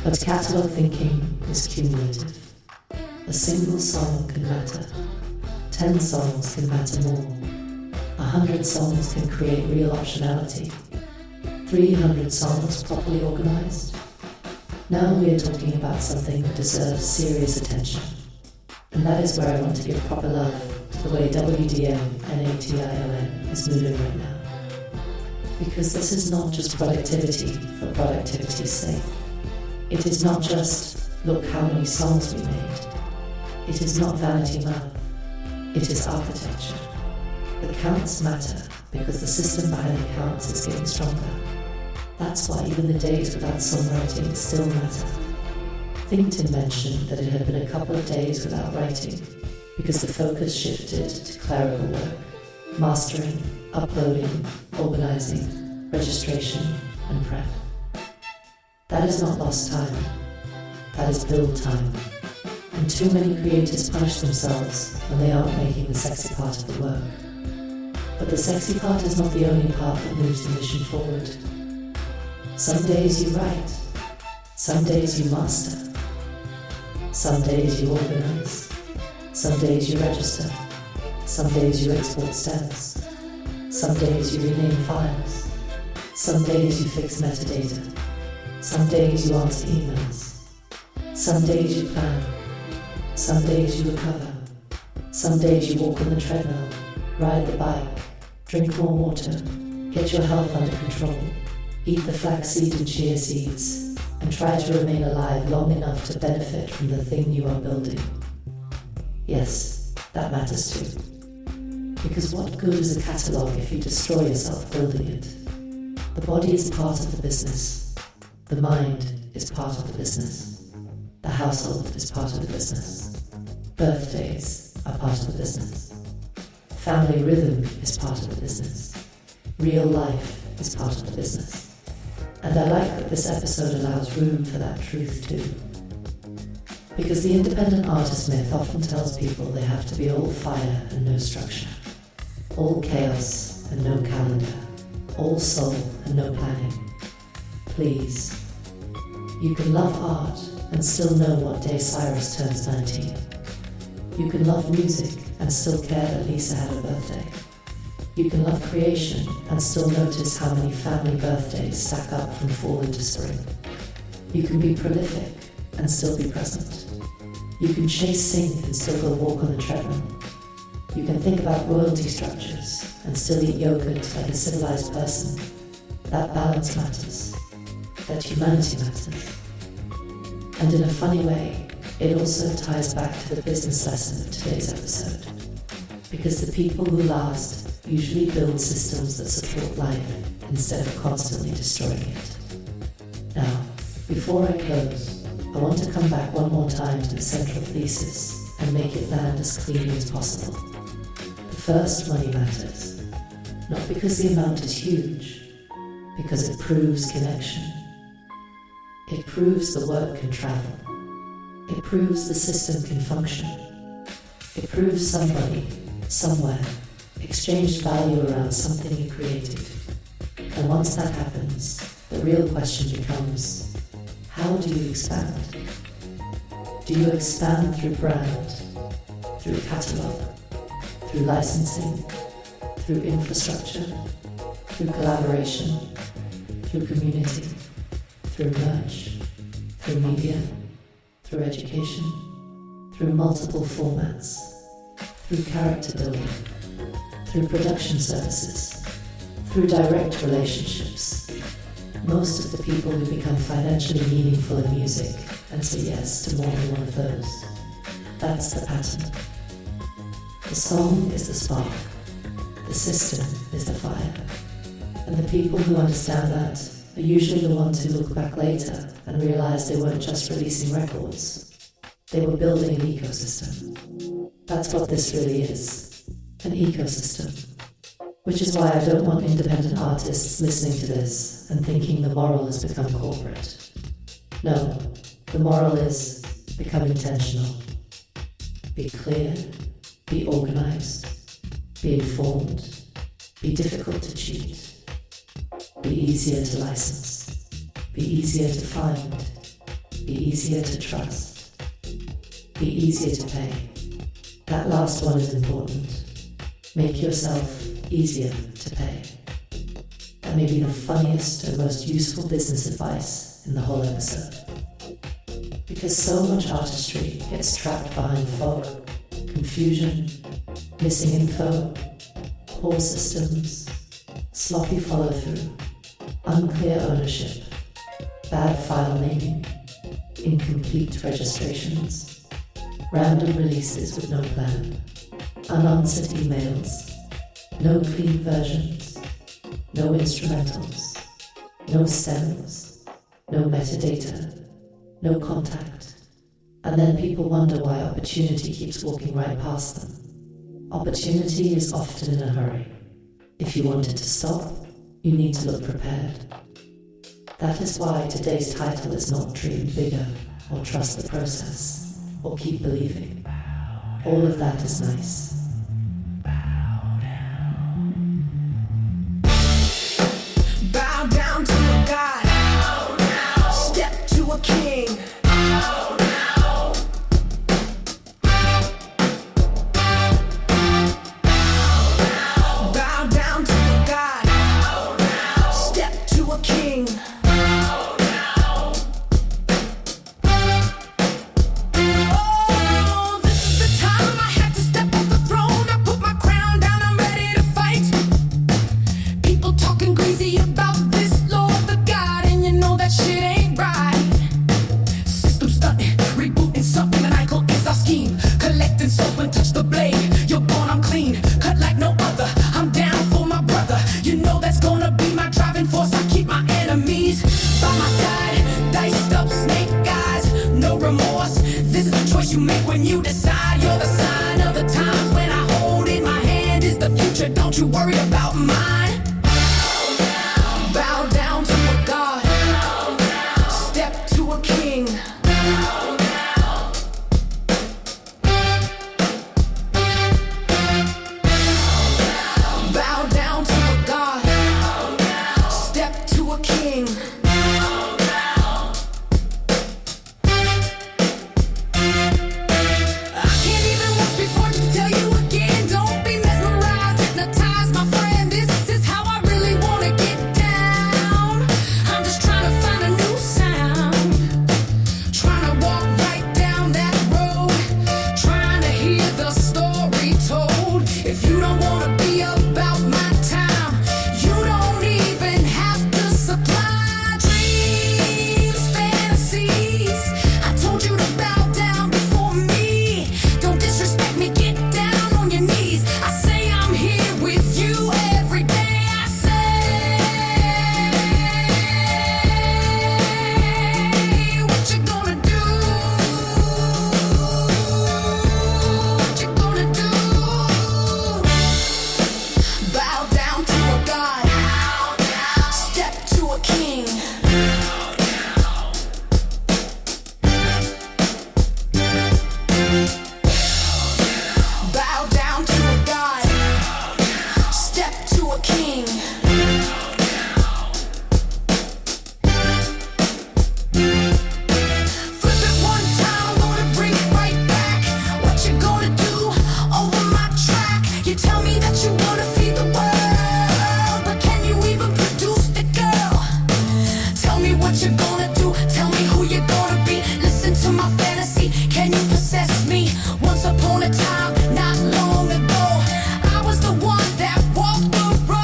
But catalogue thinking is cumulative. A single song can matter. 10 songs can matter more. 100 songs can create real optionality. 300 songs properly organized. Now we are talking about something that deserves serious attention. And that is where I want to give proper love to the way WDMNation is moving right now. Because this is not just productivity for productivity's sake. It is not just, look how many songs we made. It is not vanity math. It is architecture. The counts matter because the system behind the counts is getting stronger. That's why even the days without songwriting still matter. I think Timm mentioned that it had been a couple of days without writing because the focus shifted to clerical work, mastering, uploading, organizing, registration, and prep. That is not lost time. That is build time. And too many creators punish themselves when they aren't making the sexy part of the work. But the sexy part is not the only part that moves the mission forward. Some days you write. Some days you master. Some days you organize. Some days you register. Some days you export stems. Some days you rename files. Some days you fix metadata. Some days you answer emails. Some days you plan. Some days you recover. Some days you walk on the treadmill, ride the bike, drink more water, get your health under control, eat the flaxseed and chia seeds, and try to remain alive long enough to benefit from the thing you are building. Yes, that matters too. Because what good is a catalogue if you destroy yourself building it? The body is part of the business. The mind is part of the business. The household is part of the business. Birthdays are part of the business. Family rhythm is part of the business. Real life is part of the business. And I like that this episode allows room for that truth too. Because the independent artist myth often tells people they have to be all fire and no structure. All chaos and no calendar. All soul and no planning. Please. You can love art and still know what day Cyrus turns 19. You can love music and still care that Lisa had a birthday. You can love creation and still notice how many family birthdays stack up from fall into spring. You can be prolific and still be present. You can chase sync and still go walk on the treadmill. You can think about royalty structures and still eat yogurt like a civilized person. That balance matters. That humanity matters. And in a funny way, it also ties back to the business lesson of today's episode. Because the people who last usually build systems that support life instead of constantly destroying it. Now, before I close, I want to come back one more time to the central thesis and make it land as cleanly as possible. The first, money matters. Not because the amount is huge, because it proves connection. It proves the work can travel. It proves the system can function. It proves somebody, somewhere, exchanged value around something you created. And once that happens, the real question becomes, how do you expand? Do you expand through brand, through catalogue, through licensing, through infrastructure, through collaboration, through community, through merch, through media, through education, through multiple formats, through character building, through production services, through direct relationships? Most of the people who become financially meaningful in music and say yes to more than one of those. That's the pattern. The song is the spark. The system is the fire. And the people who understand that are usually the ones who look back later and realize they weren't just releasing records. They were building an ecosystem. That's what this really is. An ecosystem. Which is why I don't want independent artists listening to this and thinking the moral has become corporate. No, The moral is become intentional. Be clear, be organized, be informed, be difficult to cheat, be easier to license, be easier to find, be easier to trust, be easier to pay. That last one is important. Make yourself easier to pay. That may be the funniest and most useful business advice in the whole episode. Because so much artistry gets trapped behind fog, confusion, missing info, poor systems, sloppy follow-through, unclear ownership, bad file naming, incomplete registrations, random releases with no plan, unanswered emails, no clean versions, no instrumentals, no stems, no metadata, no contact. And then people wonder why opportunity keeps walking right past them. Opportunity is often in a hurry. If you want it to stop, you need to look prepared. That is why today's title is not Dream Bigger, or Trust the Process, or Keep Believing. All of that is nice. Bow down to a god. Step to a king. Bow down to a god. Step to a king. Oh, this is the time I had to step off the throne. I put my crown down, I'm ready to fight. People talking crazy about this Lord the God, and you know that shit ain't right. System stunting, rebooting something maniacal is our scheme. Collecting soap and touch the blade. You're born, I'm clean, cut like no other. I'm down for my brother. You know that's gonna be my driving force. I keep my enemies by my side. Diced up snake eyes, no remorse. This is the choice you make when you decide. You're the sign of the times. When I hold in my hand is the future. Don't you worry about mine. Bow down to a god. Step to a king. Bow down to a god. Step to a king. I can't even once before to tell you again. Don't be mesmerized, hypnotized, my friend. This is how I really wanna get down. I'm just trying to find a new sound. Trying to walk right down that road. Trying to hear the story told. If you don't wanna be about my time, you don't even have to supply dreams, fantasies. I told you to bow down before me. Don't disrespect me, get down on your knees. I say I'm here with you every day. I say, what you gonna do? What you gonna do? Bow down to a god. Step to a king. Bow down to a god. Step to a king. Flip it one time, I'm gonna bring it right back. What you gonna do over my track? You tell me that you wanna feed the world, but can you even produce the girl? Tell me what you're gonna do, tell me who you're gonna be. Listen to my fantasy, can you possess me? Once upon a time, not long ago, I was the one that walked the road.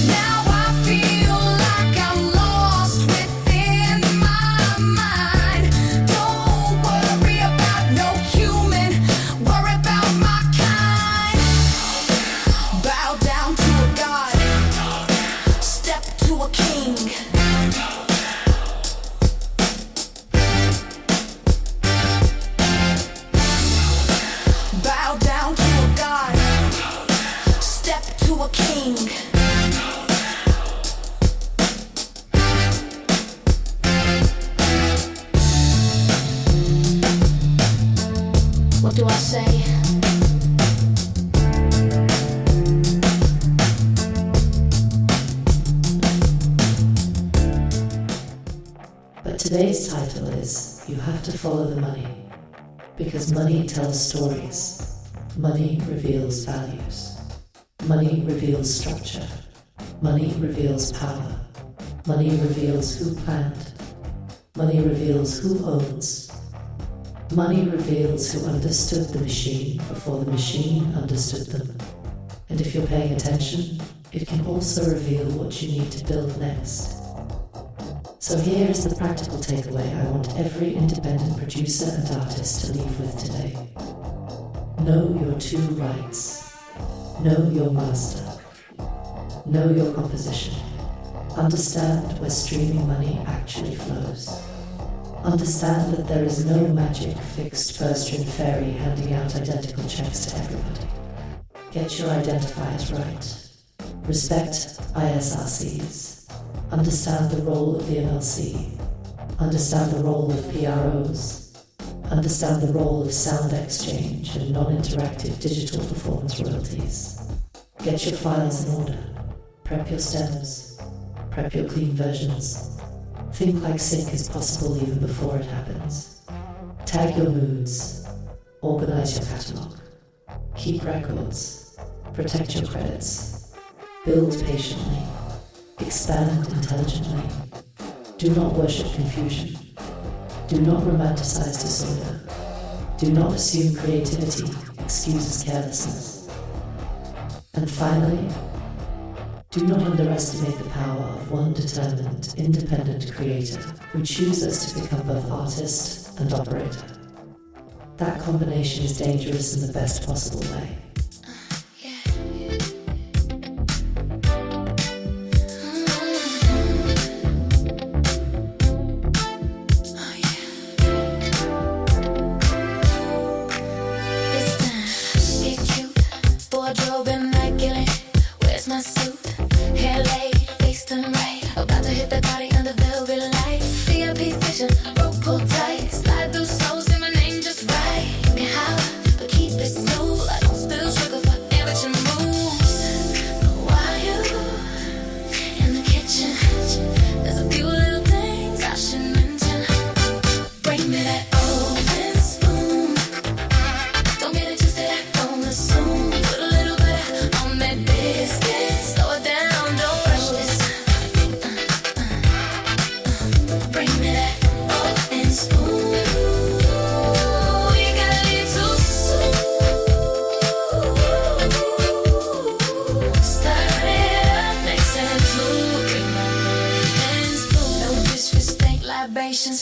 Now I feel like I'm lost within my mind. Don't worry about no human, worry about my kind. Bow down to a god. Step to a king. Bow down to a god. Step to a king. say. But today's title is You Have to Follow the Money, because money tells stories. Money reveals values. Money reveals structure. Money reveals power. Money reveals who planned. Money reveals who owns. Money reveals who understood the machine before the machine understood them. And if you're paying attention, it can also reveal what you need to build next. So here is the practical takeaway I want every independent producer and artist to leave with today. Know your two rights. Know your master. Know your composition. Understand where streaming money actually flows. Understand that there is no magic fixed first-string fairy handing out identical checks to everybody. Get your identifiers right. Respect ISRCs. Understand the role of the MLC. Understand the role of PROs. Understand the role of sound exchange and non-interactive digital performance royalties. Get your files in order. Prep your stems. Prep your clean versions. Think like sync is possible even before it happens. Tag your moods. Organize your catalog. Keep records. Protect your credits. Build patiently. Expand intelligently. Do not worship confusion. Do not romanticize disorder. Do not assume creativity excuses carelessness. And finally, do not underestimate the power of one determined, independent creator who chooses to become both artist and operator. That combination is dangerous in the best possible way.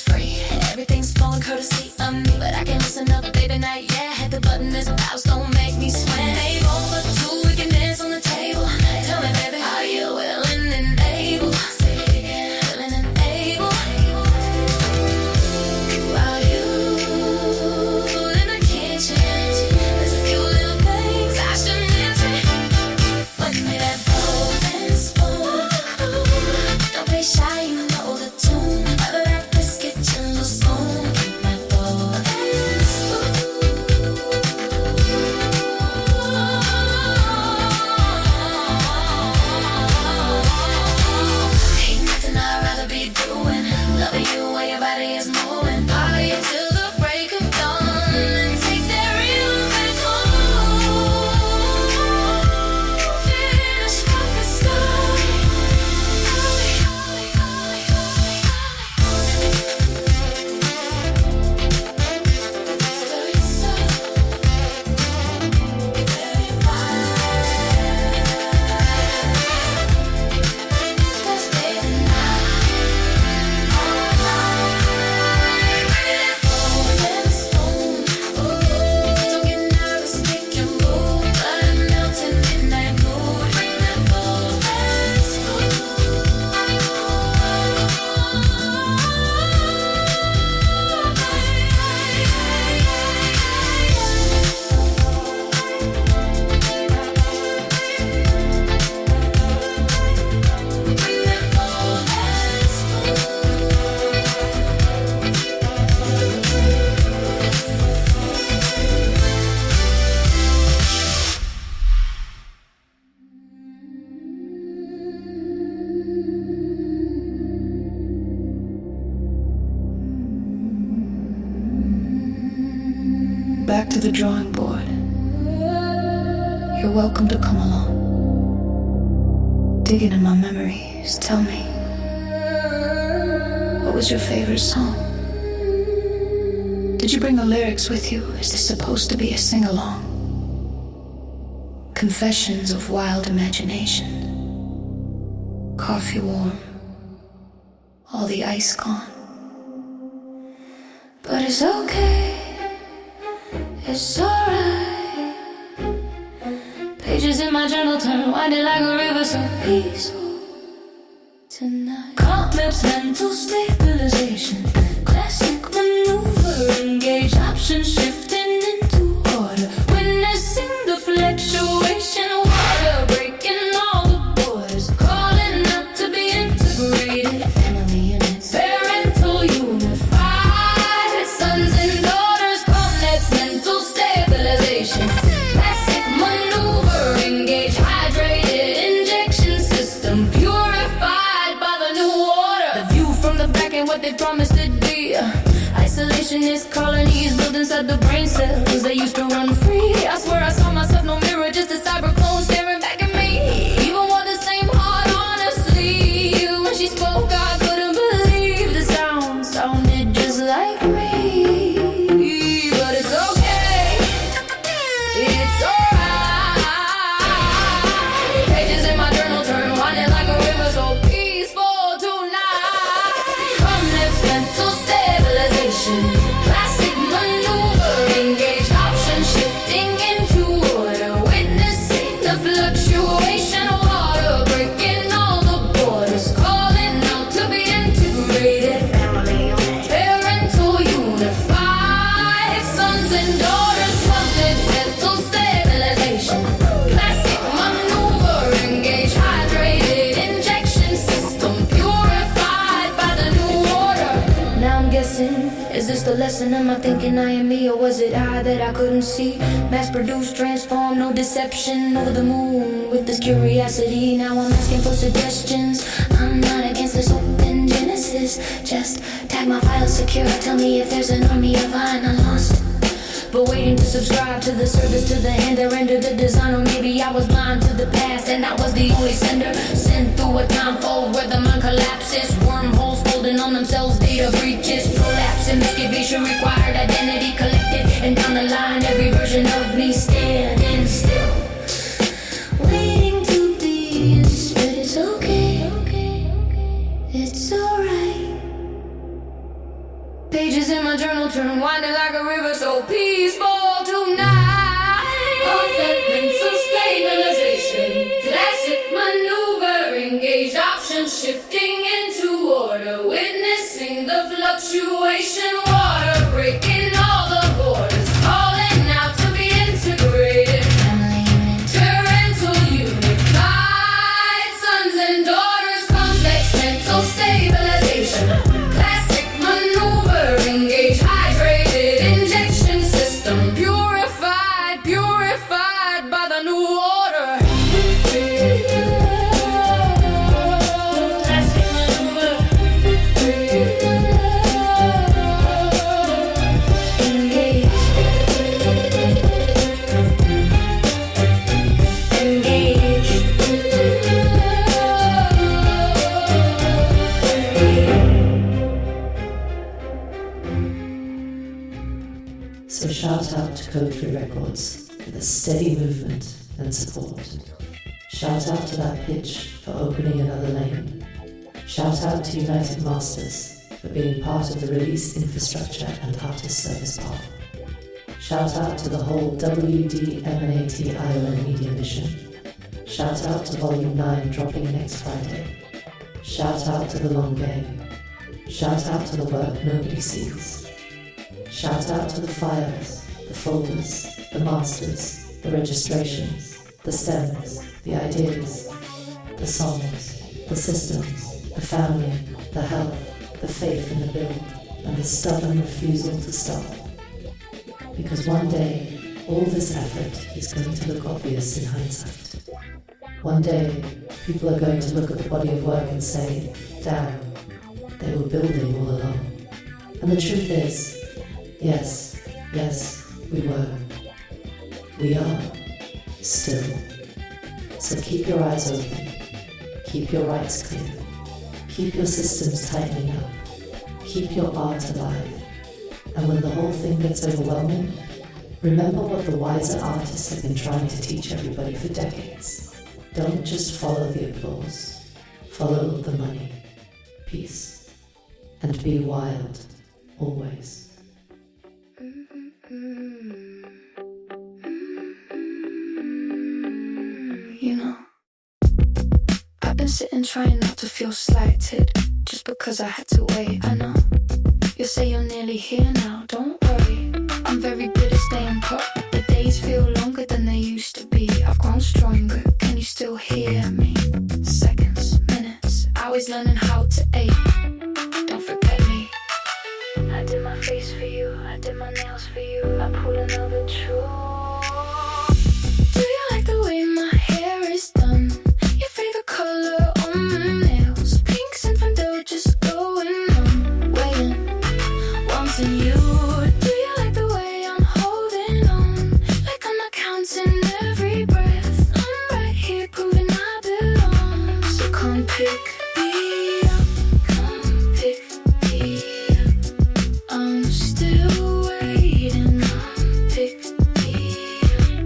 Free. Everything's flowing courtesy of me, but I can't listen up, baby, not yet. Hit the button, this house don't make me sweat. Name over two, we can dance on the table. Tell me, baby, are you willing and able? Say it again, willing and able. Are you in the kitchen? There's a few little things I should mention. Bring me that bowl and spoon. Don't be shy, you know the tune. to the drawing board. You're welcome to come along. Digging in my memories, tell me, what was your favorite song? Did you bring the lyrics with you? Is this supposed to be a sing-along? Confessions of wild imagination. Coffee warm, all the ice gone. But it's okay, it's alright. Pages in my journal turn winding like a river, so peaceful tonight. Complex mental stabilization, classic maneuver, engage options shifting into order, witnessing the fluctuation, water breaking all the borders, calling out to be integrated, family units, parental unified, sons and daughters, complex mental stabilization, classic maneuver, engage hydrated injection system, purified by the new order. The view from the back ain't what they promised it'd be. Isolationist colonies built inside the brain cells. They used to run free. I swear I saw myself, no mirror, just a cyber clone staring back at me. Even wore the same heart, honestly. When she spoke, I couldn't believe the sound sounded just like me. But it's okay, it's alright. Pages in my journal turn winding like a river, so peaceful tonight. Complex mental stabilization, classic maneuver, engage option shifting into order, witnessing the fluctuation, water breaking all the borders, calling out to be integrated, family unit, parental unified, sons and daughters, complex mental stabilization, classic maneuver, engage hydrated injection system, purified by the new order. Now I'm guessing, is this the lesson? Am I thinking I am me, or was it I that I couldn't see? Mass produced, transformed, no deception, over the moon with this curiosity. Now I'm asking for suggestions. I'm not against this open genesis. Just tag my file secure. Tell me if there's an army of mine I lost, but waiting to subscribe to the service, to the hand that rendered the design. Or maybe I was blind to the past and I was the only sender, sent through a time fold where the mind collapses, wormholes folding on themselves, data breaches, prolapse and excavation required, identity collected, and down the line every version of me standing still, waiting to be understood. It's okay, it's alright. Pages in my journal turn winding like a river, so peaceful tonight. Perfect mental stabilization, classic maneuver, engage options shifting into order, witnessing the fluctuation, water breaking all the borders, calling out to be integrated, family unit, parental unified, sons and daughters, complex mental stabilization, classic maneuver, engage hydrated injection system, purified by the new order. Classic maneuver, engage, So shout out to Code 3 Records for the steady movement and support. Shout out to that pitch for opening another lane. Shout out to United Masters for being part of the release infrastructure and artist service path. Shout out to the whole WDMNation MEDIA mission. Shout out to Volume 9 dropping next Friday. Shout out to the long game. Shout out to the work nobody sees. Shout out to the files, the folders, the masters, the registrations, the stems, the ideas, the songs, the systems, the family, the health, the faith in the build, and the stubborn refusal to stop. Because one day, all this effort is going to look obvious in hindsight. One day, people are going to look at the body of work and say, damn, they were building all along. And the truth is, yes, we were. We are still. So keep your eyes open, keep your rights clear, keep your systems tightening up, keep your art alive. And when the whole thing gets overwhelming, remember what the wiser artists have been trying to teach everybody for decades. Don't just follow the applause, follow the money. Peace. And be wild, always. You know, I've been sitting trying not to feel slighted just because I had to wait. I know you say you're nearly here now, don't worry. I'm very good at staying put. The days feel longer than they used to be. I've grown stronger, can you still hear me? Seconds, minutes, hours learning how to ache. Don't forget me. I did my face for you, I did my nails for you, I pulled another true. Do you like the way my hair is done? Your favorite color on my nails, pinks and Fandel just going on, waiting, wanting you. Do you like the way I'm holding on, like I'm not counting every breath? I'm right here proving I belong. So come pick me up, come pick me up. I'm still waiting, come pick me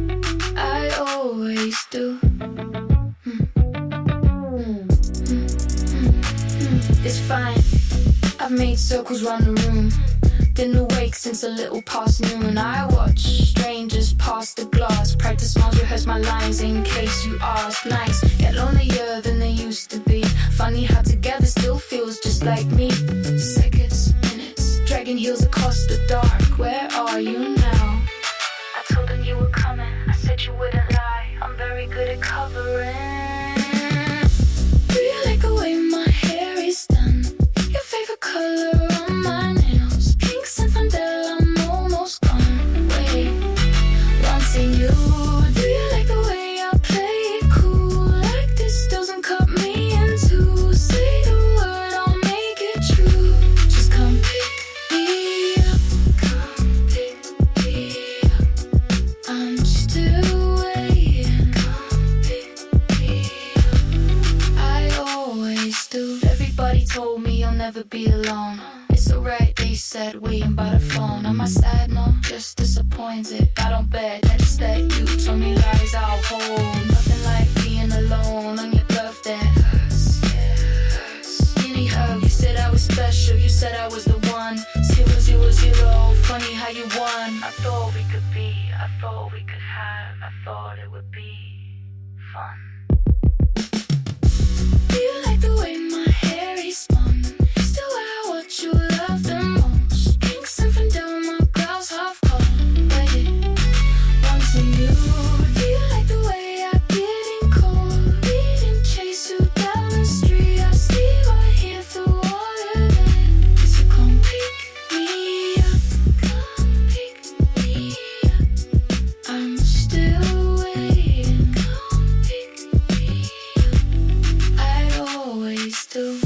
up. I always do. It's fine, I've made circles round the room. Been awake since a little past noon. I watch strangers pass the glass, practice smiles, rehearse my lines in case you ask. Nights get lonelier than they used to be. Funny how together still feels just like me. Seconds, minutes, dragging heels across the dark. Where are you now? I told them you were coming, I said you wouldn't lie. I'm very good at covering. Do you like the way my hair is done? Your favorite color on my nails, pinks and Fandel, I'm almost gone. Wait, wanting you. Do you like the way I play it cool? Like this doesn't cut me in two. Say the word, I'll make it true. Just come pick me up, come pick me up. I'm still waiting, come pick me up. I always do. Everybody told me I'll never be alone. It's alright, they said, waiting by the phone. Am I sad? No, just disappointed. I don't bet, that's that you told me lies I'll hold. Nothing like being alone on your birthday. Hurts, yeah, hurts. Give me hug, you said I was special, you said I was the one. 000, funny how you won. I thought we could be, I thought we could have, I thought it would be fun. Do you like the way my hair is spun? Still I watch you love the most. Pinks and Fandel, my brows half gone. Wait, wanting you. Do you like the way I get in cold? Didn't chase you down the street. I see right here through all of it. So come pick me up, come pick me up. I'm still waiting, come pick me up. I always do.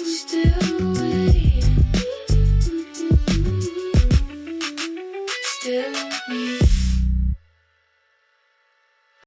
Still waiting, still